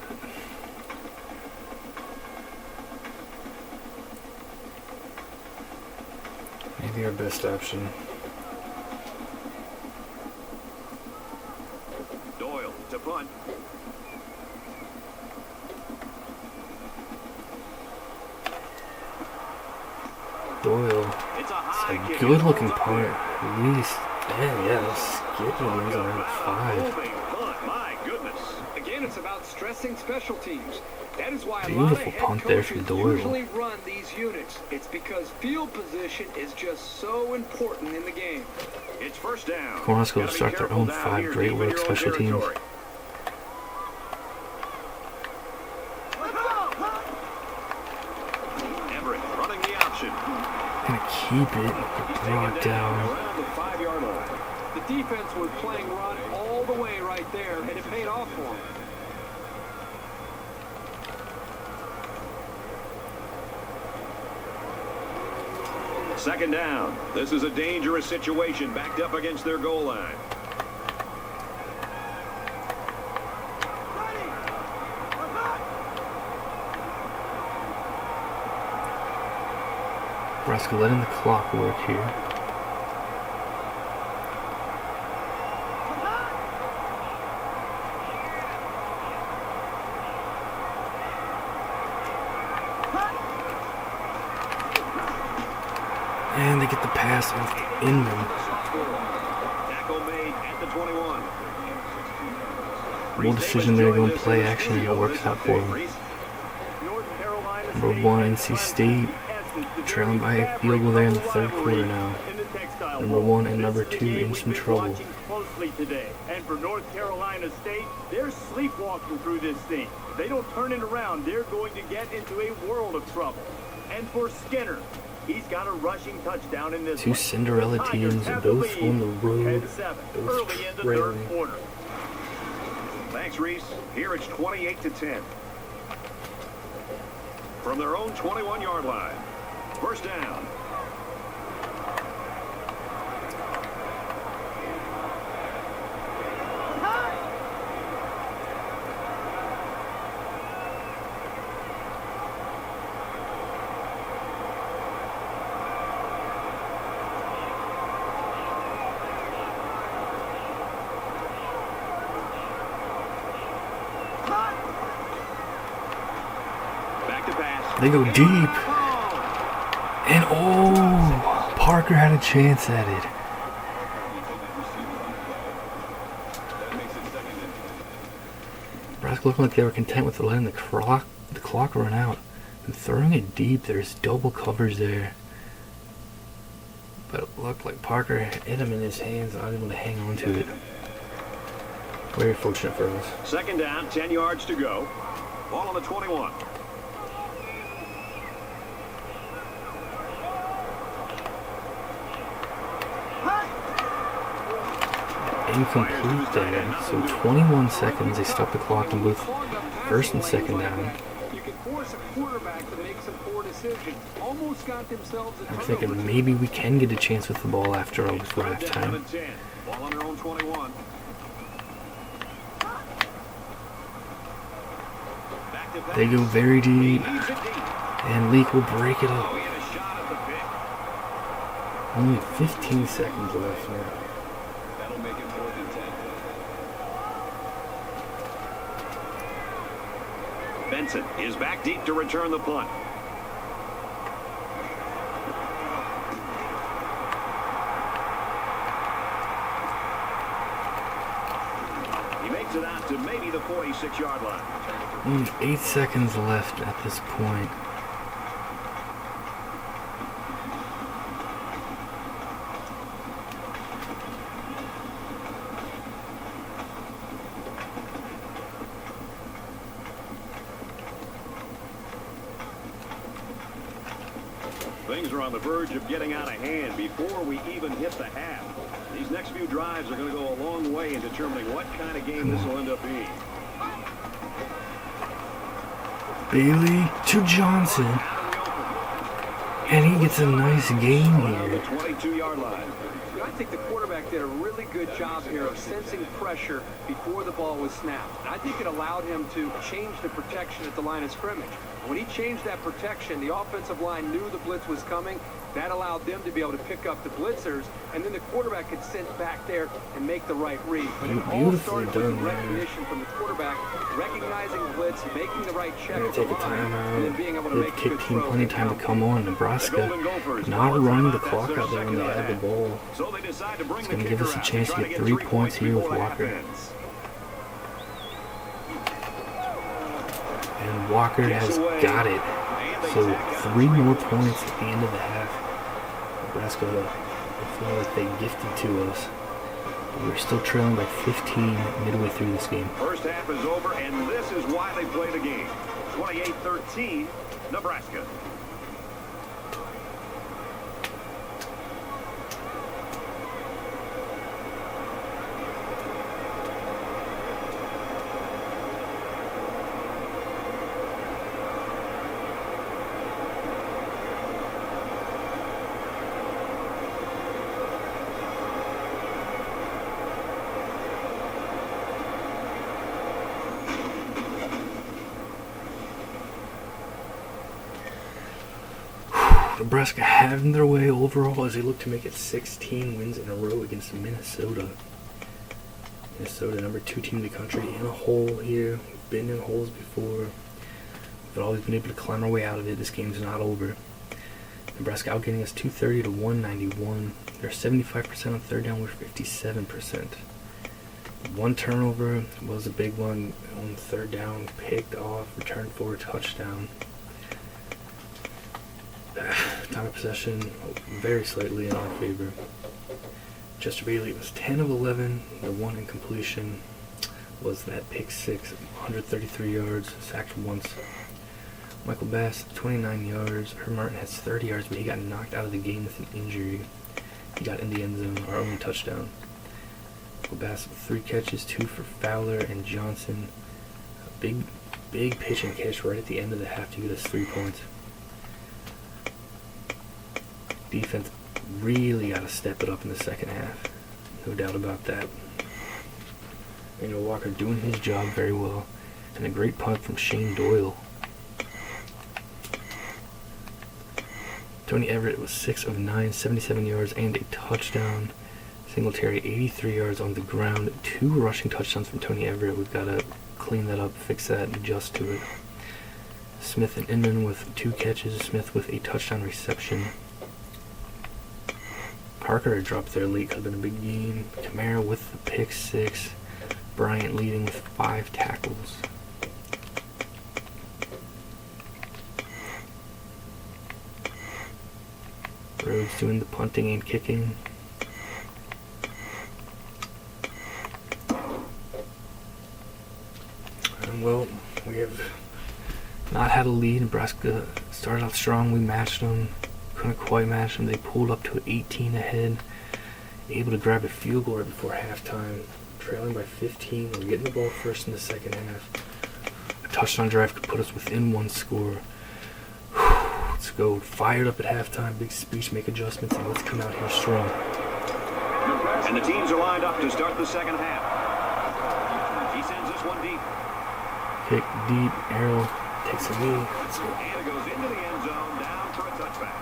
Maybe our best option. Doyle to punt. Doyle. It's a high kick. Good-looking punt. At least, yeah, skipping was around 5. Moving punt. My goodness. Again, it's about stressing special teams. That is why a lot of Beautiful head punt there coaches from Doyle. usually run these units. It's because field position is just so important in the game. It's first down. Cornhuskers will Gotta be start their careful own down 5 here great deep in work your own special teams. territory. Everett running the option. Gonna keep it. Brought down. Around the 5-yard line. The defense was playing run all the way right there, and it paid off for them. Second down. This is a dangerous situation backed up against their goal line. Nebraska letting the clock work here. And they get the pass off Inman. Tackle made at the 21. Little decision there, going play action, and it works out for them. Number 1, NC State, trailing by a field goal there in the third quarter now. Number 1 and number 2 in some trouble. Today. And for North Carolina State, they're sleepwalking through this thing. They don't turn it around, they're going to get into a world of trouble. And for Skinner, he's got a rushing touchdown in this 2 one. Cinderella teams, both on the road, both early in the trailing. third quarter. Thanks, Reese. Here it's 28-10. From their own 21-yard line. First down. They go deep. And oh, Parker had a chance at it. Nebraska looking like they were content with letting the clock run out. And throwing it deep, there's double covers there. But it looked like Parker hit him in his hands, not able to hang on to it. Very fortunate for us. Second down, 10 yards to go. Ball on the 21. Incomplete there. So 21 seconds. They stop the clock on both first and second down. You can force a quarterback to make some poor decisions. Almost got themselves a I'm thinking maybe we can get a chance with the ball after all before halftime. Ball on their own 21. They go very deep. And Leak will break it up. Only 15 seconds left now. That'll make it 4th and 10. Benson is back deep to return the punt. He makes it out to maybe the 46-yard line. Only 8 seconds left at this point. Things are on the verge of getting out of hand before we even hit the half. These next few drives are going to go a long way in determining what kind of game this will end up being. Bailey to Johnson. And he gets a nice game here. 22-yard line. I think the quarterback did a really good job here of sensing pressure before the ball was snapped. I think it allowed him to change the protection at the line of scrimmage. When he changed that protection, the offensive line knew the blitz was coming. That allowed them to be able to pick up the blitzers, and then the quarterback could sit back there and make the right read. But it all started with recognition from the quarterback, recognizing blitz, making the right check at the line, and then being able to make a good Kick team throw. plenty of time to come on. Nebraska not running the clock out there when they had the ball. So they decide to bring It's the going to give us a kicker chance out to try get 3 points here with before Walker. half-ends. And Walker has got it. So 3 more points at the end of the half. Nebraska, I feel like they gifted to us. But we're still trailing by 15 midway through this game. First half is over, and this is why they play the game. 28-13, Nebraska. Nebraska having their way overall as they look to make it 16 wins in a row against Minnesota. Minnesota, number 2 team in the country, in a hole here. We've been in holes before, but always been able to climb our way out of it. This game's not over. Nebraska outgaining us 230 to 191. They're 75% on third down. We're 57%. One turnover was a big one on third down, picked off, returned for a touchdown. Time of possession very slightly in our favor. Chester Bailey was 10 of 11. The one incompletion was that pick six, 133 yards, sacked once. Michael Bass, 29 yards. Herb Martin has 30 yards, but he got knocked out of the game with an injury. He got in the end zone, our only touchdown. Michael Bass with 3 catches, 2 for Fowler and Johnson. A big pitch and catch right at the end of the half to get us 3 points. Defense really got to step it up in the second half. No doubt about that. Daniel Walker doing his job very well. And a great punt from Shane Doyle. Tony Everett was 6 of 9, 77 yards and a touchdown. Singletary 83 yards on the ground. 2 rushing touchdowns from Tony Everett. We've got to clean that up, fix that, and adjust to it. Smith and Inman with 2 catches. Smith with a touchdown reception. Parker dropped there late. Could have been a big game. Kamara with the pick 6. Bryant leading with 5 tackles. Rhodes doing the punting and kicking. And well, we have not had a lead. Nebraska started out strong. We matched them. Couldn't quite match them. They pulled up to 18 ahead. Able to grab a field goal right before halftime. Trailing by 15. We're getting the ball first in the second half. A touchdown drive could put us within 1 score. Let's go. Fired up at halftime. Big speech, make adjustments, and let's come out here strong. And the teams are lined up to start the second half. He sends this one deep. Kick deep. Arrow takes a knee. And it goes into the end zone, down for a touchback.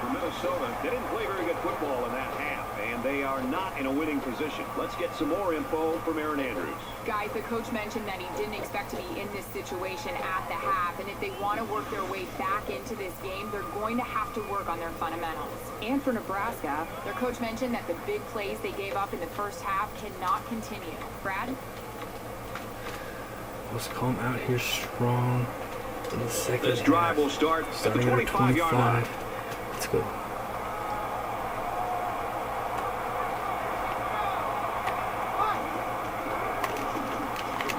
For Minnesota, they didn't play very good football in that half, and they are not in a winning position. Let's get some more info from Aaron Andrews. Guys, the coach mentioned that he didn't expect to be in this situation at the half, and if they want to work their way back into this game, they're going to have to work on their fundamentals. And for Nebraska, their coach mentioned that the big plays they gave up in the first half cannot continue. Brad? Let's come out here strong in the second This half. drive will start at the 25-yard line. Let's go.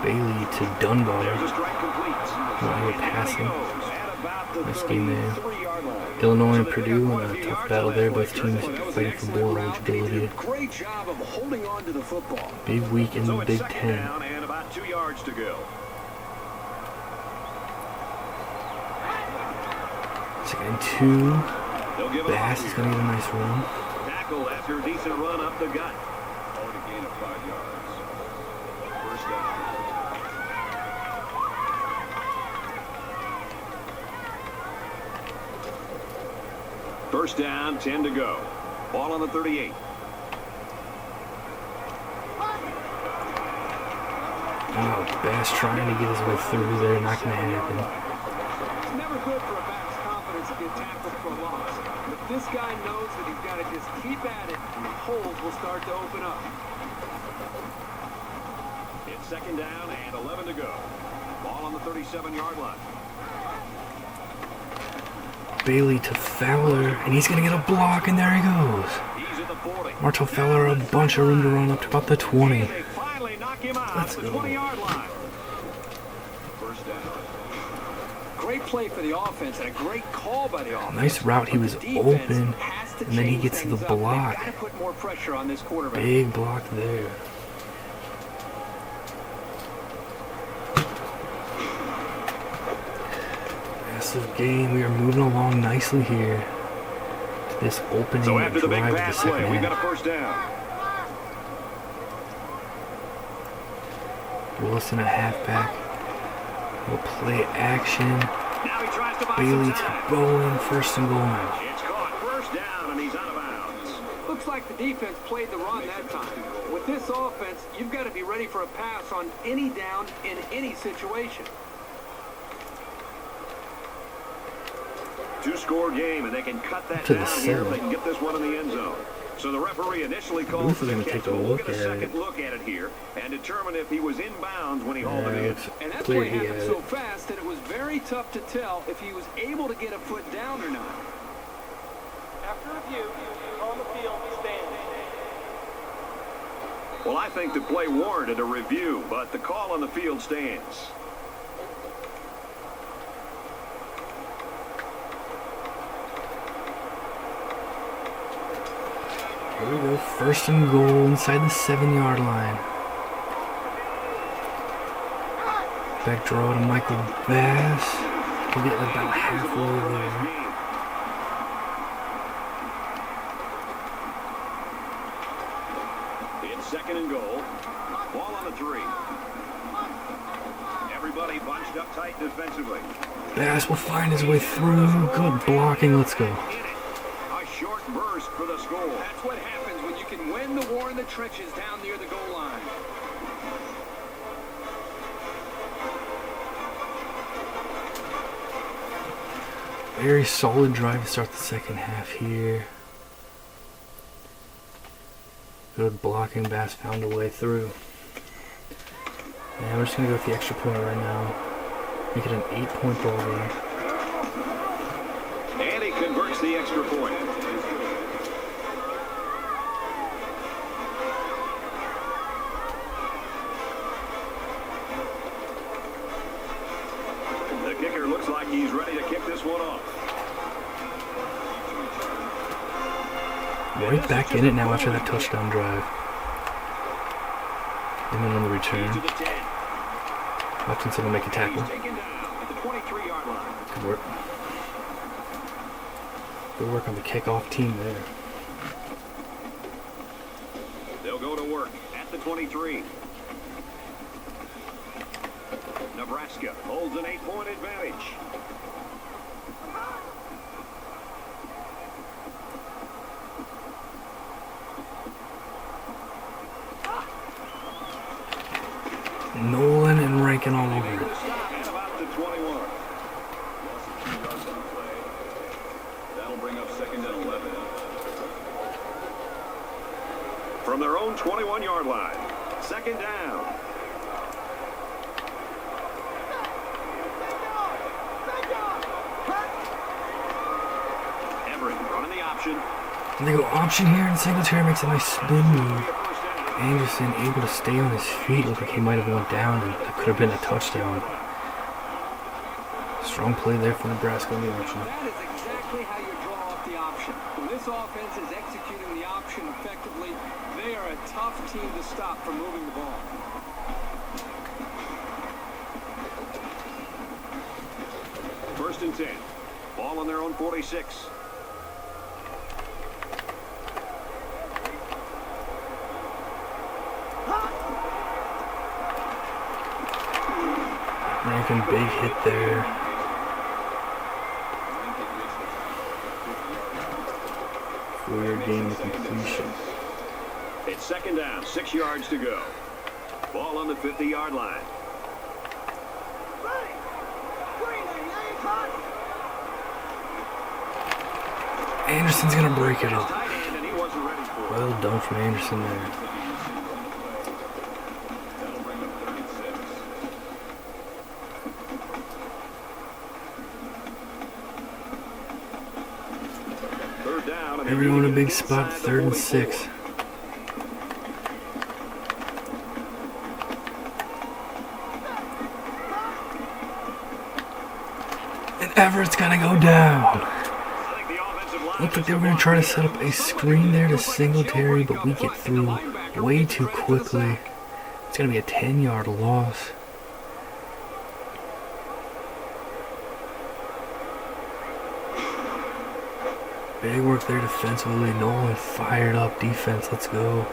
Bailey to Dunbar. There's a strike complete. Out here passing. Nice game there. 33-yard line. Illinois and Purdue in a tough battle there. Both teams fighting for bowl eligibility. Great job of holding on to the football. Big week in the So it's Big second Ten. down and about 2 yards to go. Second and 2. They'll give it Bass is going to get a nice run. Tackle after a decent run up the gut. Or to gain of 5 yards. First down. First down, 10 to go. Ball on the 38. Oh, Bass trying to get his way through there. Not going to happen. It's never good for a back's confidence to get tackled for a loss. But this guy knows that he's got to just keep at it, and the holes will start to open up. It's second down and 11 to go. Ball on the 37-yard line. Bailey to Fowler, and he's going to get a block, and there he goes. He's at the 40. Martel Fowler, a bunch of room to run up to about the 20. And they finally knock him out Let's at the go. 20-yard line. First down. Great play for the offense and a great call by the offense. Nice route. He was open, and then he gets the block. Got to put more pressure on this quarterback. Big block there. Massive game. We are moving along nicely here. This opening So after the big drive of the pass second play, we've got a half. first down. Wilson at halfback. We'll play action. Now he tries to buy Bailey some to time. Bowen. First and goal now. It's caught. First down, and he's out of bounds. Looks like the defense played the run that time. With this offense, you've got to be ready for a pass on any down in any situation. Two-score game, and they can cut that To the down here if 7. they can get this one in the end zone. So the referee initially called for the gonna catch. take a We'll look get a at second it. look at it here and determine if he was in bounds when he hauled it in. It's And that clear play he happened had so it. fast that it was very tough to tell if he was able to get a foot down or not. After review, on the field stands. Well, I think the play warranted a review, but the call on the field stands. Here we go, 1st and goal inside the 7-yard line. Back draw to Michael Bass. We'll get about halfway there. It's 2nd and goal. Ball on the 3. Everybody bunched up tight defensively. Bass will find his way through. Good blocking. Let's go. A short burst for the score. That's what happens when you can win the war in the trenches down near the goal line. Very solid drive to start the second half here. Good blocking. Bass found a way through. And we're just going to go with the extra point right now. Make it an 8-point ball game. And he converts the extra point. The kicker looks like he's ready to kick this one off. Right back in it now after that touchdown drive. And then on the return, To the 10. Hutchinson will make a tackle. He's taken down at the 23-yard line. Good work. Good work on the kickoff team there. They'll go to work at the 23. Nebraska holds an 8-point advantage. Nolan and Rankin all over it. And about the 21. That'll bring up 2nd and 11. From their own 21-yard line. 2nd down. Everett running the option. And they go option here, and Singletary makes a nice spin move. Anderson able to stay on his feet. Looked like he might have went down, and that could have been a touchdown. Strong play there for Nebraska on the option. That is exactly how you draw off the option. When this offense is executing the option effectively, they are a tough team to stop from moving the ball. First and 10. Ball on their own 46. Rankin, big hit there. Four-yard gain to completion. It's 2nd down, 6 yards to go. Ball on the 50-yard line. Anderson's gonna break it up. Tight end, and he wasn't ready for it. Well done from Anderson there. That'll bring up 36. Third down. And Everyone in a big inside spot, the 3rd and 44. 6. And Everett's gonna go down. I think the offensive line Looked like they were gonna try to set up a screen there to Singletary, but we get through way too quickly. It's gonna be a 10-yard loss. Big work there defensively. Nolan fired up defense. Let's go.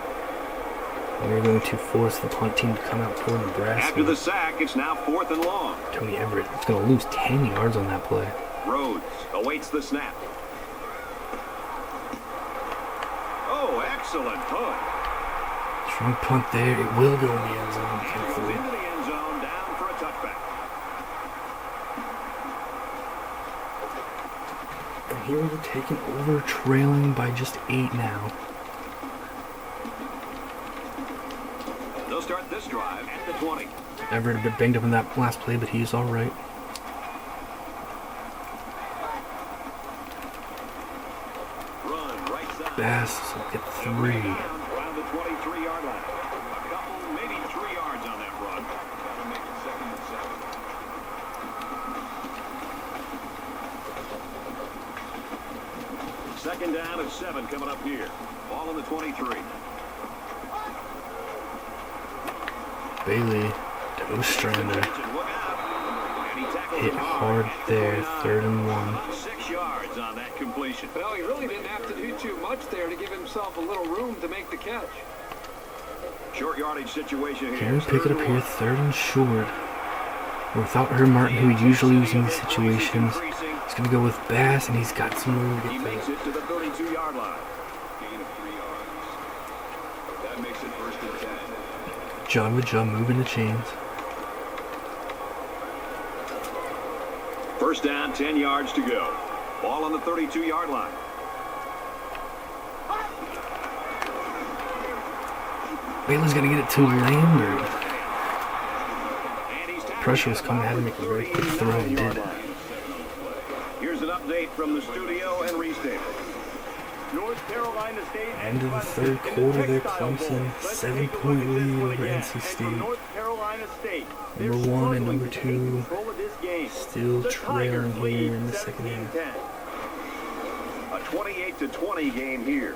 We're going to force the punt team to come out for Nebraska. After the sack, it's now 4th and long. Tony Everett is going to lose 10 yards on that play. Rhodes awaits the snap. Oh, excellent punt. Strong punt there. It will go in the end zone. Goes Hopefully. into the end zone, down for a touchback. here we're taking over, trailing by just 8 now. They'll start this drive at the 20. Everett a bit banged up in that last play, but he's all right. Run right side. Bass will get 3. Around the 23-yard line. A couple, maybe 3 yards on that run. That'll make it 2nd and 7. 2nd down and 7 coming up here. Ball on the 23. Bailey, toe strander. Hit hard there, 3rd and 1. 6 yards on that completion. Well, he really didn't have to do too much there to give himself a little room to make the catch. Short yardage situation here. Can we pick it up here, 3rd and short? Without Herb Martin, who we usually use in these situations, he's going to go with Bass, and he's got some room to He get makes to it to the 32-yard line. Gain of 3 yards. That makes it 1st and 10. John with John moving the chains. 1st down, 10 yards to go. Ball on the 32-yard line. Bailey's going to get it to Lambert. And he's tackled Pressure was coming, had to make a very quick throw, and he did. Here's an update from the studio and Restatement. North Carolina State End of the 3rd quarter there, Clemson, 7-point lead over NC State. North Carolina State. Number 1 and number 2 still trailing here in the 2nd half. A 28-20 game here.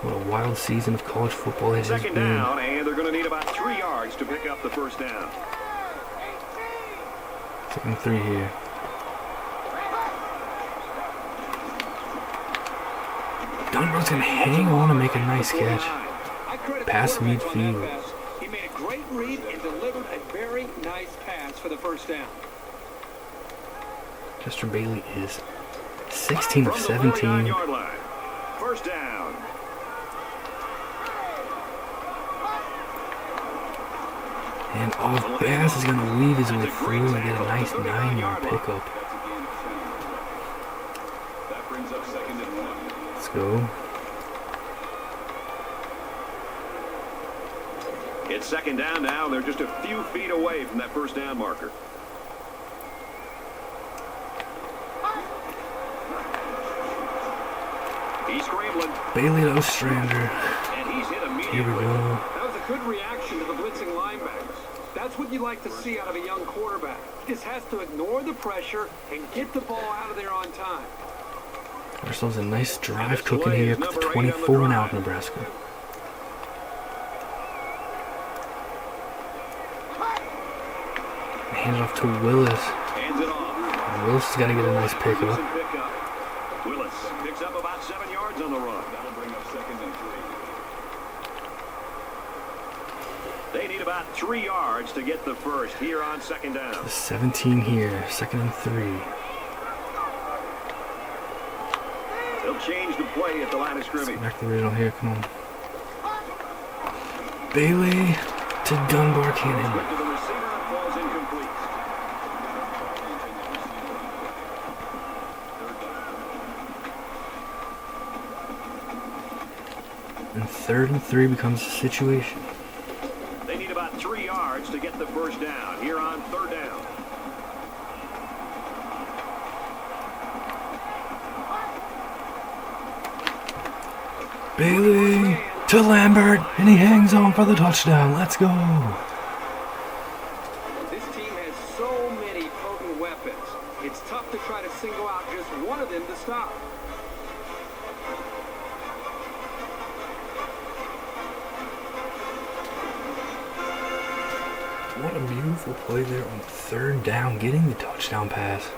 What a wild season of college football it has 2nd been. down, and they're going to need about 3 yards to pick up the 1st down. 2nd and 3 here. Dunbar's going to hang on and make a nice catch. Pass midfield. He made a great read and delivered a very nice pass for the 1st down. Chester Bailey is 16 of From the 17. 39-yard line. 1st down. And Bass is going to weave his way through and get a nice 9-yard pickup. That brings up 2nd and 1. Let's go. It's 2nd down now. They're just a few feet away from that 1st down marker. He's scrambling. Bailey to Ostrander. And he's hit immediately. Here we go. That was a good reaction to the blitzing linebackers. That's what you like to see out of a young quarterback. He just has to ignore the pressure and get the ball out of there on time. Ourselves a nice drive cooking here with the 24 and out, Nebraska. Hand it off to Willis. Hands it off. And Willis has got to get a nice pickup. Willis picks up about 7 yards on the run. That'll bring up 2nd and 3. They need about 3 yards to get the 1st here on 2nd down. The 17 here, 2nd and 3. They'll change the play at the line of scrimmage. Back the original here, come on. Bailey to Dunbar, can't hit To him. the receiver, falls incomplete. And 3rd and 3 becomes the situation. They need about 3 yards to get the 1st down here on 3rd down. Bailey to Lambert, and he hangs on for the touchdown. Let's go. This team has so many potent weapons. It's tough to try to single out just one of them to stop. What a beautiful play there on 3rd down, getting the touchdown pass.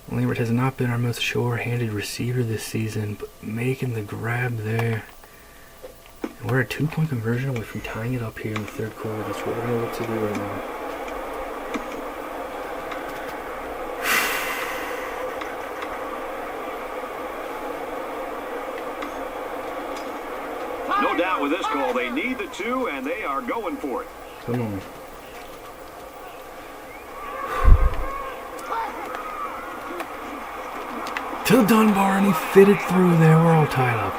Lambert has not been our most sure-handed receiver this season, but making the grab there. And we're a 2-point conversion away from tying it up here in the 3rd quarter. That's what we're going to look to do right now. No No doubt with this call, they need the 2, and they are going for it. Come on. To Dunbar, and he fitted through there. We're all tied up.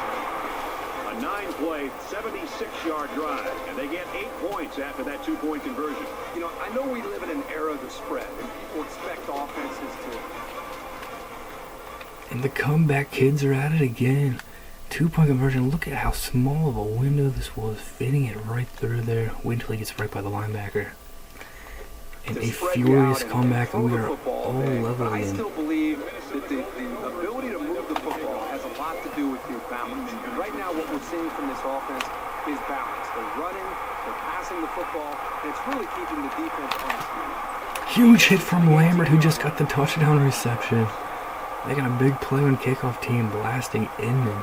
A 9-play, 76-yard drive, and they get 8 points after that 2-point conversion. You know, I know we live in an era of the spread, and people expect offenses to... And the comeback kids are at it again. 2-point conversion. Look at how small of a window this was. Fitting it right through there. Wait until he gets right by the linebacker. And a furious comeback, and we are all level I again. still believe that the ability to move the football has a lot to do with your balance. And right now what we're seeing from this offense is balance. They're running, they're passing the football, and it's really keeping the defense on its feet. Huge hit from Lambert, who just got the touchdown reception. They got a big play on kickoff team blasting Inman.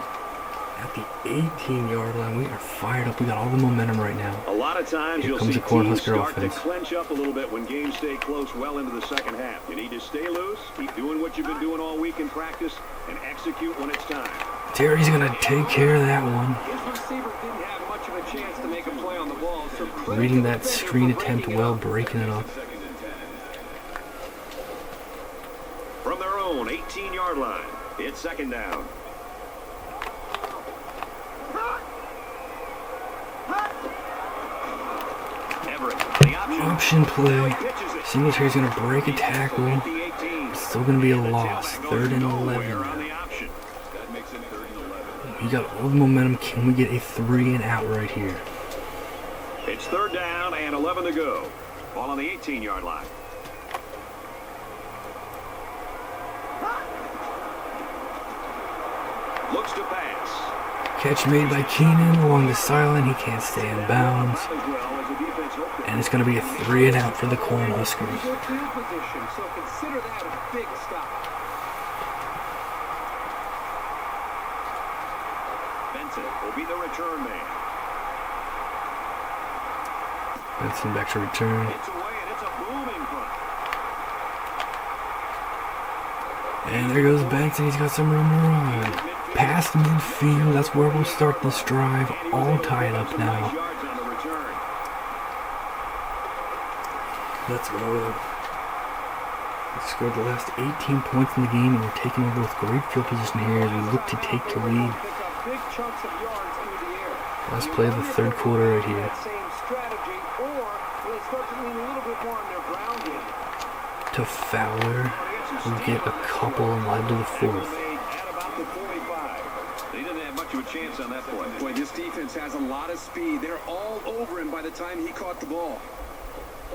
At the 18-yard line, we are fired up. We got all the momentum right now. A lot of times Here you'll comes see the teams Cornhusker start offense. to clench up a little bit when games stay close well into the second half. You need to stay loose, keep doing what you've been doing all week in practice, and execute when it's time. Terry's going to take care of that one. His receiver didn't have much of a chance to make a play on the ball. So Reading that screen attempt well, breaking it up. From their own 18-yard line, it's second down. Everett, the Option play. pitches it. Singletary's going to break a tackle. At the 18. It's still going to be a loss. 3rd and 11 On the now. option. That makes it 3rd and 11. We got all the momentum. Can we get a 3 and out right here? It's 3rd down and 11 to go. Ball on the 18-yard line. Looks to pass. Catch made by Keenan along the sideline. He can't stay in bounds. As well as the defense hoped it. And it's going to be a 3 and out for the Cornhuskers. Good field position, so consider that a big stop. Benson will be the return man. Benson back to return. It's away, and it's a booming punt. And there goes Benson. He's got some room to run. Past midfield. That's where we'll start this drive. All tied up now. Yards on the return. Let's go. Let's scored the last 18 points in the game, and we're taking over with great field position here as we look to take the lead. Pick up big chunks of yards through the air. Last play of the 3rd quarter right here. That same strategy, or will they start to lean a little bit more on their ground game? To Fowler. We'll get a couple and led to the 4th. At about the 45. They didn't have much of a chance on that play. Boy, this defense has a lot of speed. They're all over him by the time he caught the ball.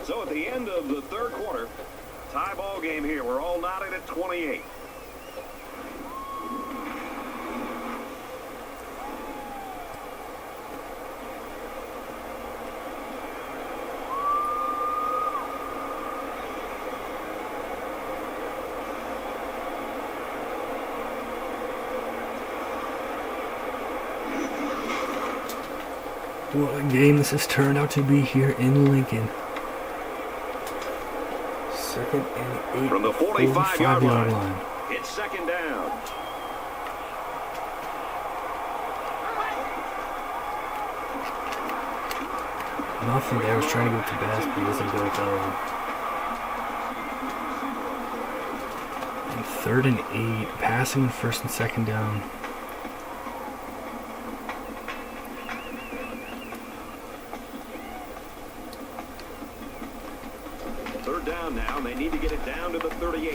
So at the end of the 3rd quarter, tie ball game here. We're all knotted at 28. What a game this has turned out to be here in Lincoln. 2nd and 8. From the 45-yard line. line. It's second down. Nothing there. I was trying to get to Bass, but he doesn't go with that one. And 3rd and 8. Passing 1st and 2nd down. Now, and they need to get it down to the 38.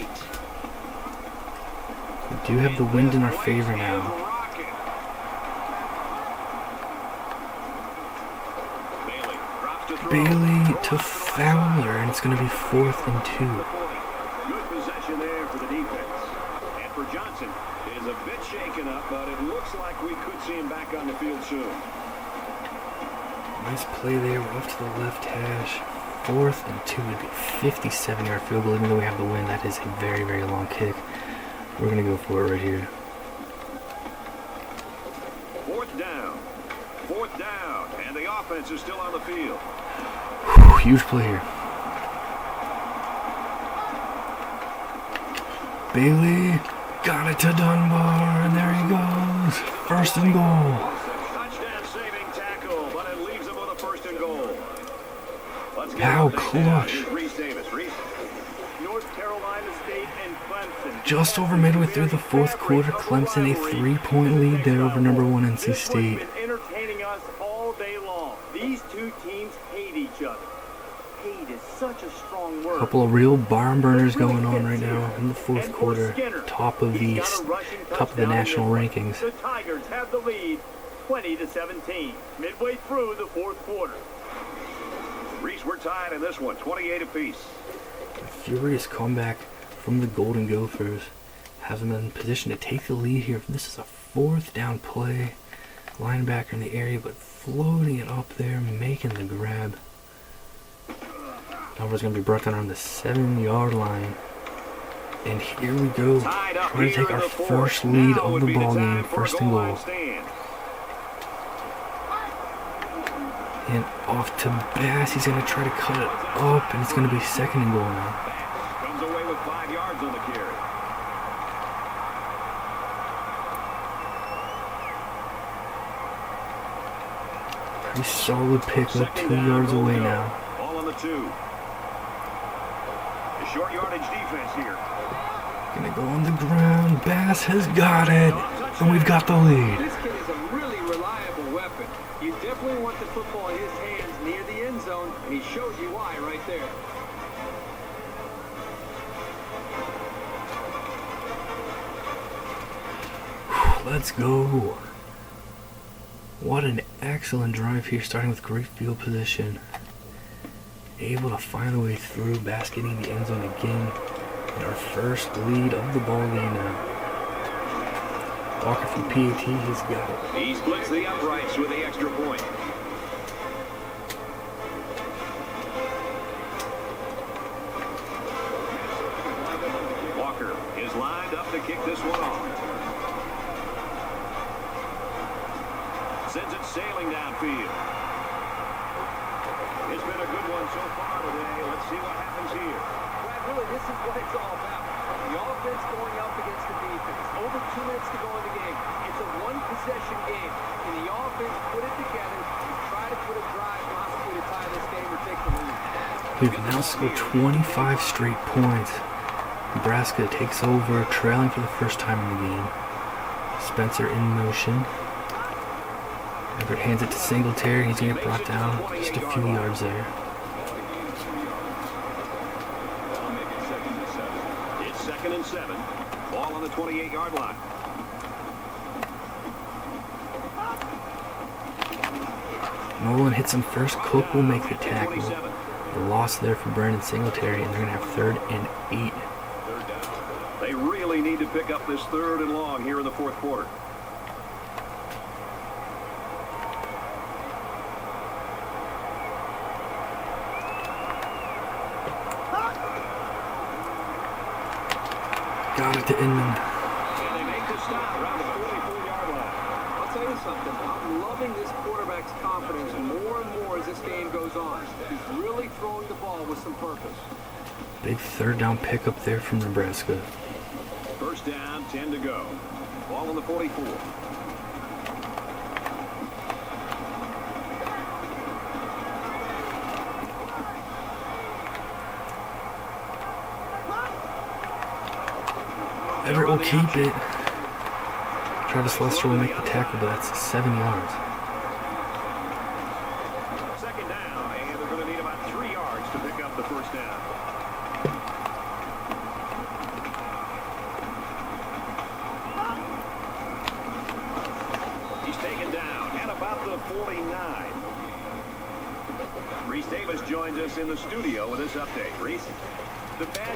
We do have the wind in our favor now. Bailey to Fowler, and it's going to be 4th and 2. Good possession there for the defense. And for Johnson, it is a bit shaken up, but it looks like we could see him back on the field soon. Nice play there. We're off to the left hash. 4th and 2 would be a 57-yard field goal. Even though we have the win, that is a very, very long kick. We're going to go for it right here. 4th down. 4th down. And the offense is still on the field. Whew, huge play here. Bailey got it to Dunbar, and there he goes. 1st and goal. Touchdown saving How clutch. Here's Reese Davis. Reese. North Carolina State and Clemson. Just over midway through the fourth quarter, Clemson a 3-point lead there over number 1 NC This one's State. been entertaining us all day long. These two teams hate each other. Hate is such a strong word. Couple of real barn burners going on right now in the fourth quarter. Top of the national rankings. The Tigers have the lead, 20-17, midway through the fourth quarter. Reese, we're tied in this one, 28 apiece. A furious comeback from the Golden Gophers. Have them in position to take the lead here. This is a 4th down play. Linebacker in the area, but floating it up there, making the grab. Number's going to be brought down on the 7-yard line. And here we go. Trying to take our first lead of the ball game, 1st and goal. And off to Bass. He's going to try to cut it up, and it's going to be 2nd and goal now. Comes away with 5 yards on the carry. Pretty solid pickup, 2 yards away now. Ball on the 2. The short yardage defense here. Gonna go on the ground. Bass has got it, and we've got the lead. This kid is a really reliable weapon. You definitely want the football in his hands near the end zone, and he shows you why right there. Let's go. What an excellent drive here, starting with great field position. Able to find a way through, Bass getting the end zone again. And our first lead of the ball game now. Walker from PAT has got it. He splits the uprights with the extra point. Walker is lined up to kick this one off. Sends it sailing downfield. It's been a good one so far today. Let's see what happens here. Brad, really, this is what it's all about. The offense going up against the defense. Over 2 minutes to go in the game. It's a one-possession game. Can the offense put it together and try to put a drive possibly to tie this game or take the lead? We've now scored 25 straight points. Nebraska takes over, trailing for the first time in the game. Spencer in motion. Everett hands it to Singletary. He's going to get brought down just a few yards there. It's 2nd and 7. Ball on the 28-yard line. Nolan hits him first. Cook will make the tackle. A loss there for Brandon Singletary, and they're going to have 3rd and 8. They really need to pick up this 3rd and long here in the fourth quarter. Got it to Inman. And they make the stop around the 44-yard line. I'll tell you something. I'm loving this quarterback's confidence more and more as this game goes on. He's really throwing the ball with some purpose. Big 3rd down pickup there from Nebraska. 1st down, 10 to go. Ball on the 44. Everett will keep it. Travis Lester will make the tackle, but that's 7 yards. 2nd down, and they're going to need about 3 yards to pick up the 1st down. He's taken down at about the 49. Reese Davis joins us in the studio with this update. Reese?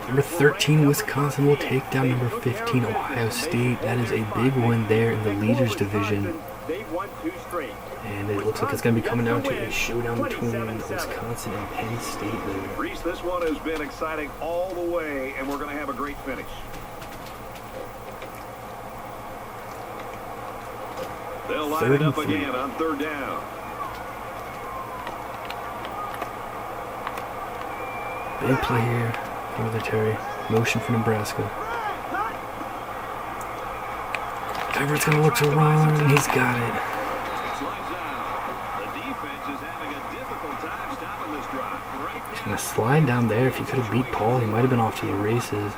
Number 13, Wisconsin will take down number 15, Ohio State. That is a big win there in the leaders division. And it looks like it's going to be coming down to a showdown between Wisconsin and Penn State there. Reese, this one has been exciting all the way, and we're going to have a great finish. They'll line it up again on 3rd down. Big play here. Military motion for Nebraska. Everett's going to look to run, and he's got it. slide down there. If he could have beat Paul, he might have been off to the races.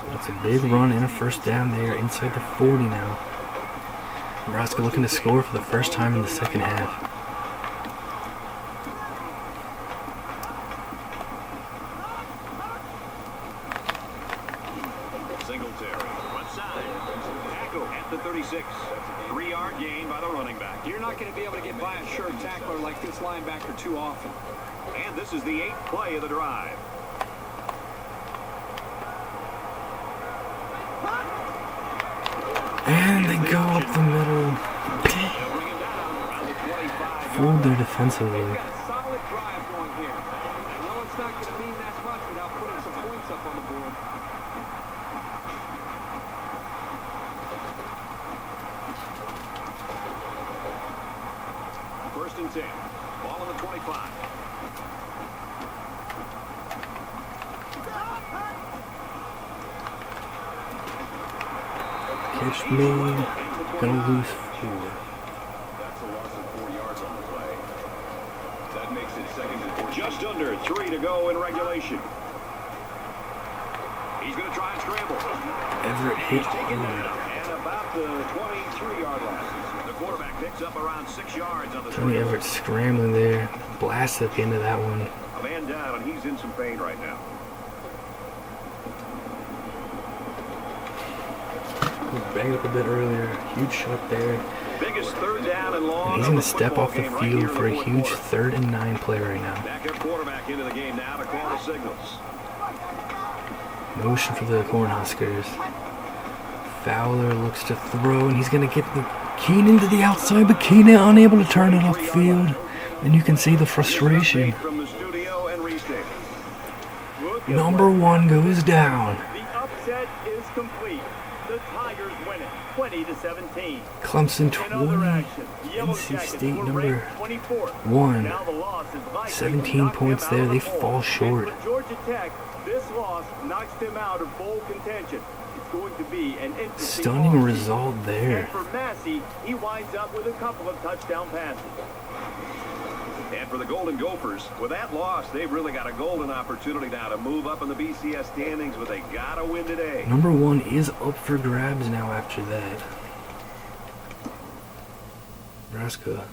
That's a big run and a first down there inside the 40 now. Nebraska looking to score for the first time in the second half. Singletary, left side. Tackle at the 36. 3-yard gain by the running back. You're not going to be able to get by a sure tackler like this linebacker too often. And this is the 8th play of the drive. And they go up the middle. Fooled there defensively. Got a solid drive going here. I know it's not going to mean that much without putting some points up on the board. First and 10. Ball on the 25. Catch me. Gonna lose 4. That's a loss of 4 yards on the play. That makes it second and 4. Just under 3 to go in regulation. He's going to try and scramble. Everett hit Taken hard. down at about the 23-yard line. The quarterback picks up around 6 yards on the Tony Everett scrambling there. Blast at the end of that one. A man down, and he's in some pain right now. Banged up a bit earlier. Huge shot there. Biggest third down and long. And he's going to step off the field for a huge 3rd and 9 play right now. Backup quarterback into the game now to call the signals. Motion for the Cornhuskers. Fowler looks to throw, and he's going to get the Keenan to the outside, but Keenan unable to turn it upfield. And you can see the frustration. From the studio and restate. Number 1 goes down. The upset is complete. The Tigers win it, 20-17. Clemson In other 20. action, Yellow NC Jackets State were number ranked 24th. 1. Now the loss is likely 17 to knock points them there. out They of the bowl. fall short. And for Georgia Tech, this loss knocks them out of bowl contention. It's going to be an interesting Stunning offseason. result there. And for Massey, he winds up with a couple of touchdown passes. And for the Golden Gophers, with that loss, they've really got a golden opportunity now to move up in the BCS standings, but they got to win today. Number 1 is up for grabs now after that. Nebraska.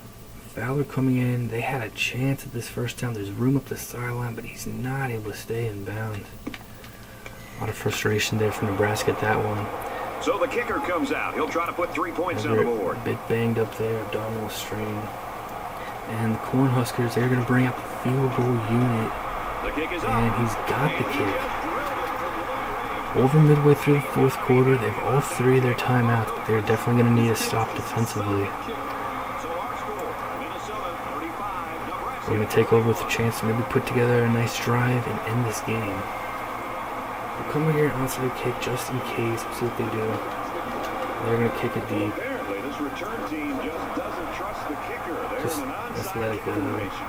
Fowler coming in. They had a chance at this first down. There's room up the sideline, but he's not able to stay in bounds. A lot of frustration there for Nebraska at that one. So the kicker comes out. He'll try to put 3 points on the board. A bit banged up there, abdominal strain. And the Cornhuskers, they're going to bring out the field goal unit. The kick is up. And he's got the kick. Over midway through the 4th quarter, they have all 3 of their timeouts, but they're definitely going to need a stop defensively. We're going to take over with a chance to maybe put together a nice drive and end this game. We'll come over here onside kick just in case. We'll see what they do. They're going to kick it deep. Apparently, this return team just doesn't trust the kicker. They're Just in an let's onside let it kick go. formation.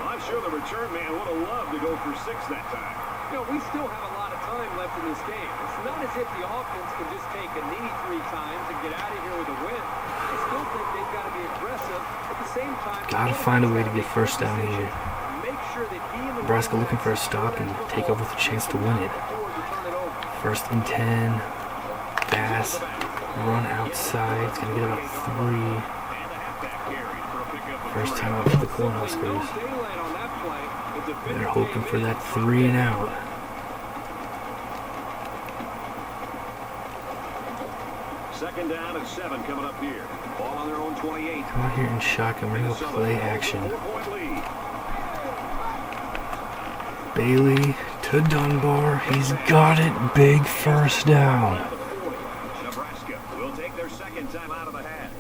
I'm sure the return man would have loved to go for 6 that time. You know, we still have a lot of time left in this game. It's not as if the offense can just take a knee 3 times and get out of here with a win. I still think they've got to be aggressive. At the same time, Gotta find a way to get first down here. make sure that he and the Nebraska looking for a stop and take over with a chance to win it. First and 10. Bass. Run outside. It's going to get about 3. First time out for the Cornhuskers. They're hoping for that 3 and out. Second down and 7 coming up here. Ball on their own 28. Come out here in shotgun. We're going to go play action. 4-point lead. Bailey to Dunbar. He's got it. Big first down. Nebraska will take their second time out of the half.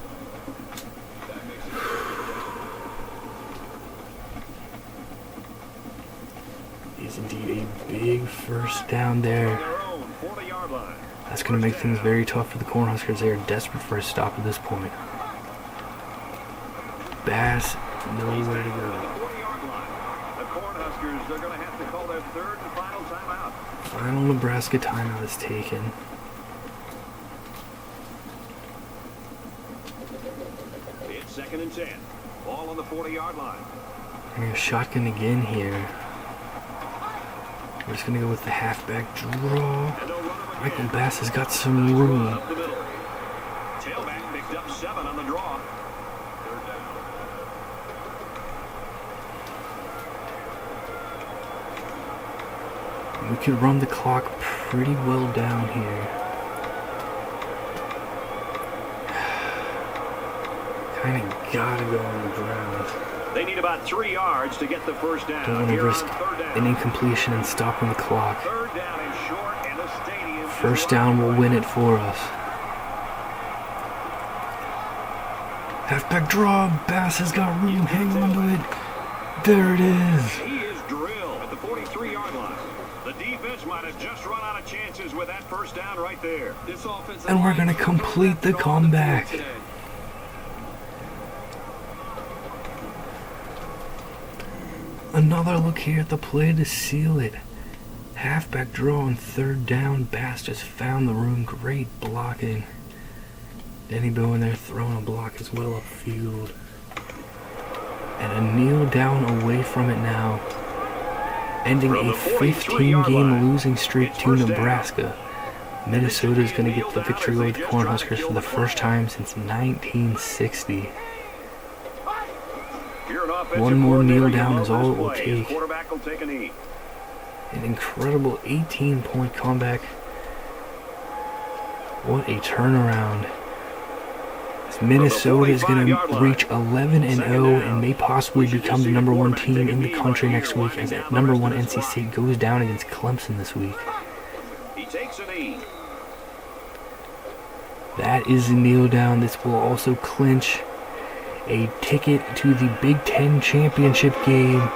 Is indeed a big first down there. Their own 40-yard line. That's going to make things very tough for the Cornhuskers. They are desperate for a stop at this point. Bass, nowhere to go. 40-yard line. The Cornhuskers, they're going to have to call their third and final timeout. Final Nebraska timeout is taken. It's second and 10. Ball on the 40-yard line. We're going to shotgun again here. We're just going to go with the halfback draw. Michael Bass has got some room. Tailback picked up 7 on the draw. We can run the clock pretty well down here. Kind of gotta go on the ground. They need about 3 yards to get the first down. Don't want to risk an incompletion and stopping the clock. Third down is short, and the stadium. First down will win it for us. Halfback draw. Bass has got room. Hang on to it. There it is. He is drilled at the 43-yard line. The defense might have just run out of chances with that first down right there. This offensive And we're line going to complete the comeback. today. Another look here at the play to seal it. Halfback draw on third down. Bass just found the room. Great blocking. Denny Bow in there throwing a block as well upfield. And a kneel down away from it now. Ending a 15-game losing streak to Nebraska. Minnesota is going to get the victory over the Cornhuskers for the first time since 1960. One more kneel down is all it will take. Quarterback will take a knee. An incredible 18-point comeback. What a turnaround. Minnesota is going to reach 11-0 and may possibly become the number 1 team in the country next week as number 1 NC State goes down against Clemson this week. He takes a knee. That is a kneel down. This will also clinch a ticket to the Big Ten championship game.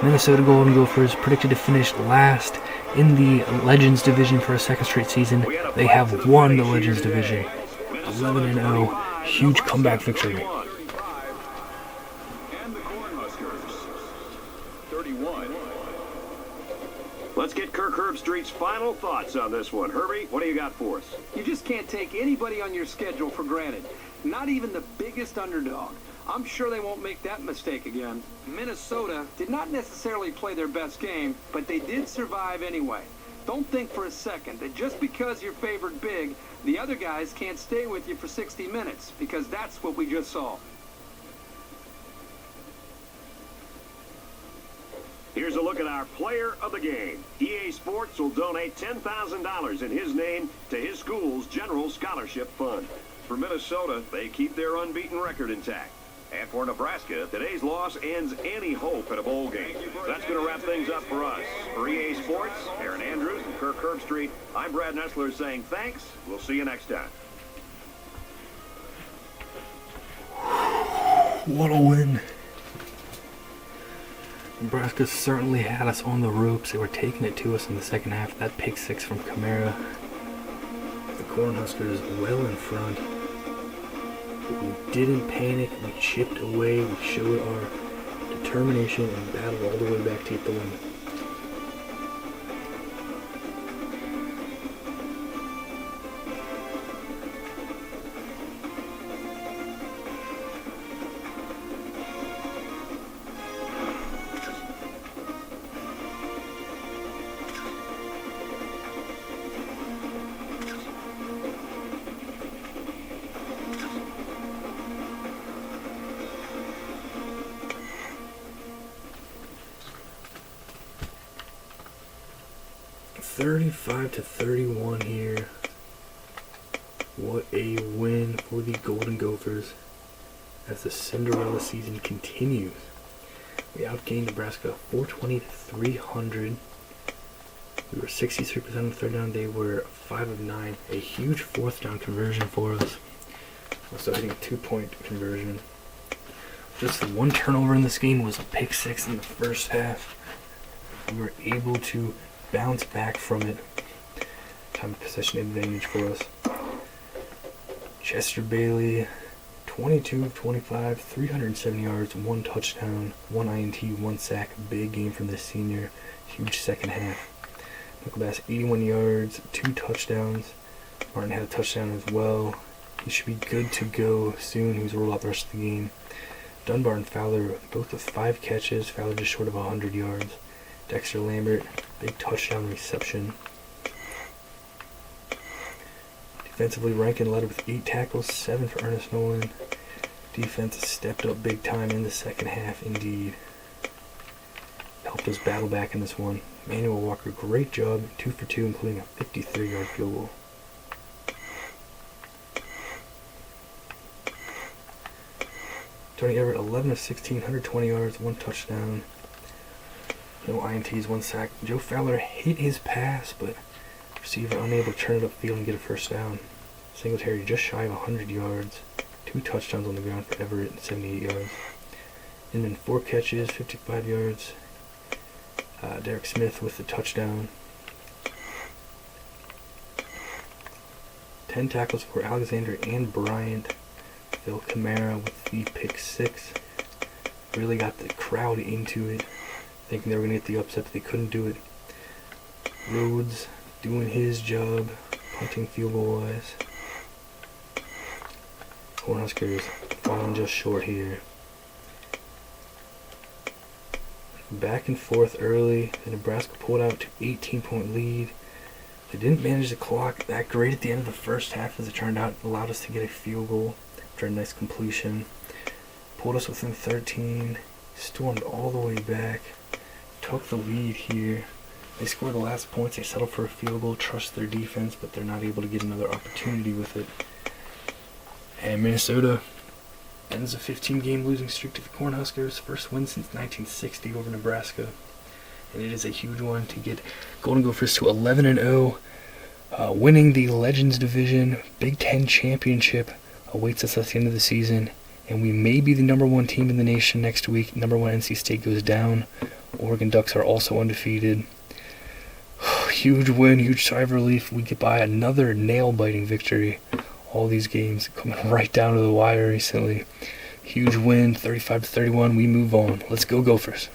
Minnesota Golden Gophers predicted to finish last in the Legends division for a second straight season. They have won the Legends division. 11-0. Huge comeback victory. And the Cornhuskers, 31. Let's get Kirk Herbstreit's final thoughts on this one. Herbie, what do you got for us? You just can't take anybody on your schedule for granted. Not even the biggest underdog. I'm sure they won't make that mistake again. Minnesota did not necessarily play their best game, but they did survive anyway. Don't think for a second that just because you're favored big, the other guys can't stay with you for 60 minutes, because that's what we just saw. Here's a look at our player of the game. EA Sports will donate $10,000 in his name to his school's General Scholarship Fund. For Minnesota, they keep their unbeaten record intact. And for Nebraska, today's loss ends any hope at a bowl game. That's going to wrap things up for us. For EA Sports, Aaron Andrews and Kirk Herbstreit, I'm Brad Nessler saying thanks. We'll see you next time. What a win. Nebraska certainly had us on the ropes. They were taking it to us in the second half. That pick 6 from Kamara. The Cornhuskers well in front. But we didn't panic. We chipped away. We showed our determination and battled all the way back to get the win. (35-31) here. What a win for the Golden Gophers as the Cinderella season continues. We outgained Nebraska 420-300. We were 63% on third down. They were 5 of 9. A huge fourth down conversion for us. Also hitting a 2-point conversion. Just one turnover in this game was a pick 6 in the first half. We were able to bounce back from it. Time of possession advantage for us. Chester Bailey, 22 of 25, 370 yards, 1 touchdown, 1 INT, 1 sack. Big game from this senior. Huge second half. Michael Bass, 81 yards, 2 touchdowns. Martin had a touchdown as well. He should be good to go soon. He was rolled out the rest of the game. Dunbar and Fowler both with 5 catches. Fowler just short of 100 yards. Dexter Lambert, big touchdown reception. Defensively, Rankin led with 8 tackles, 7 for Ernest Nolan. Defense stepped up big time in the second half, indeed. Helped us battle back in this one. Manuel Walker, great job, 2 for 2, including a 53-yard field goal. Tony Everett, 11 of 16, 120 yards, 1 touchdown. No INTs, 1 sack. Joe Fowler hit his pass, but receiver unable to turn it upfield and get a first down. Singletary just shy of 100 yards. 2 touchdowns on the ground for Everett and 78 yards. Inman 4 catches, 55 yards. Derek Smith with the touchdown. 10 tackles for Alexander and Bryant. Phil Kamara with the pick 6. Really got the crowd into it, thinking they were going to get the upset, but they couldn't do it. Rhodes doing his job, punting field goal wise. Cornhuskers falling just short here. Back and forth early. The Nebraska pulled out to 18-point lead. They didn't manage the clock that great at the end of the first half, as it turned out. It allowed us to get a field goal after a nice completion. Pulled us within 13. Stormed all the way back. Took the lead here. They scored the last points. They settled for a field goal, trust their defense, but they're not able to get another opportunity with it. And Minnesota ends a 15-game losing streak to the Cornhuskers. First win since 1960 over Nebraska. And it is a huge one to get Golden Gophers to 11-0. Winning the Legends Division. Big Ten Championship awaits us at the end of the season. And we may be the number 1 team in the nation next week. Number 1 NC State goes down. Oregon Ducks are also undefeated. Huge win, huge sigh of relief. We get by another nail-biting victory. All these games coming right down to the wire recently. Huge win, 35-31. We move on. Let's go Gophers.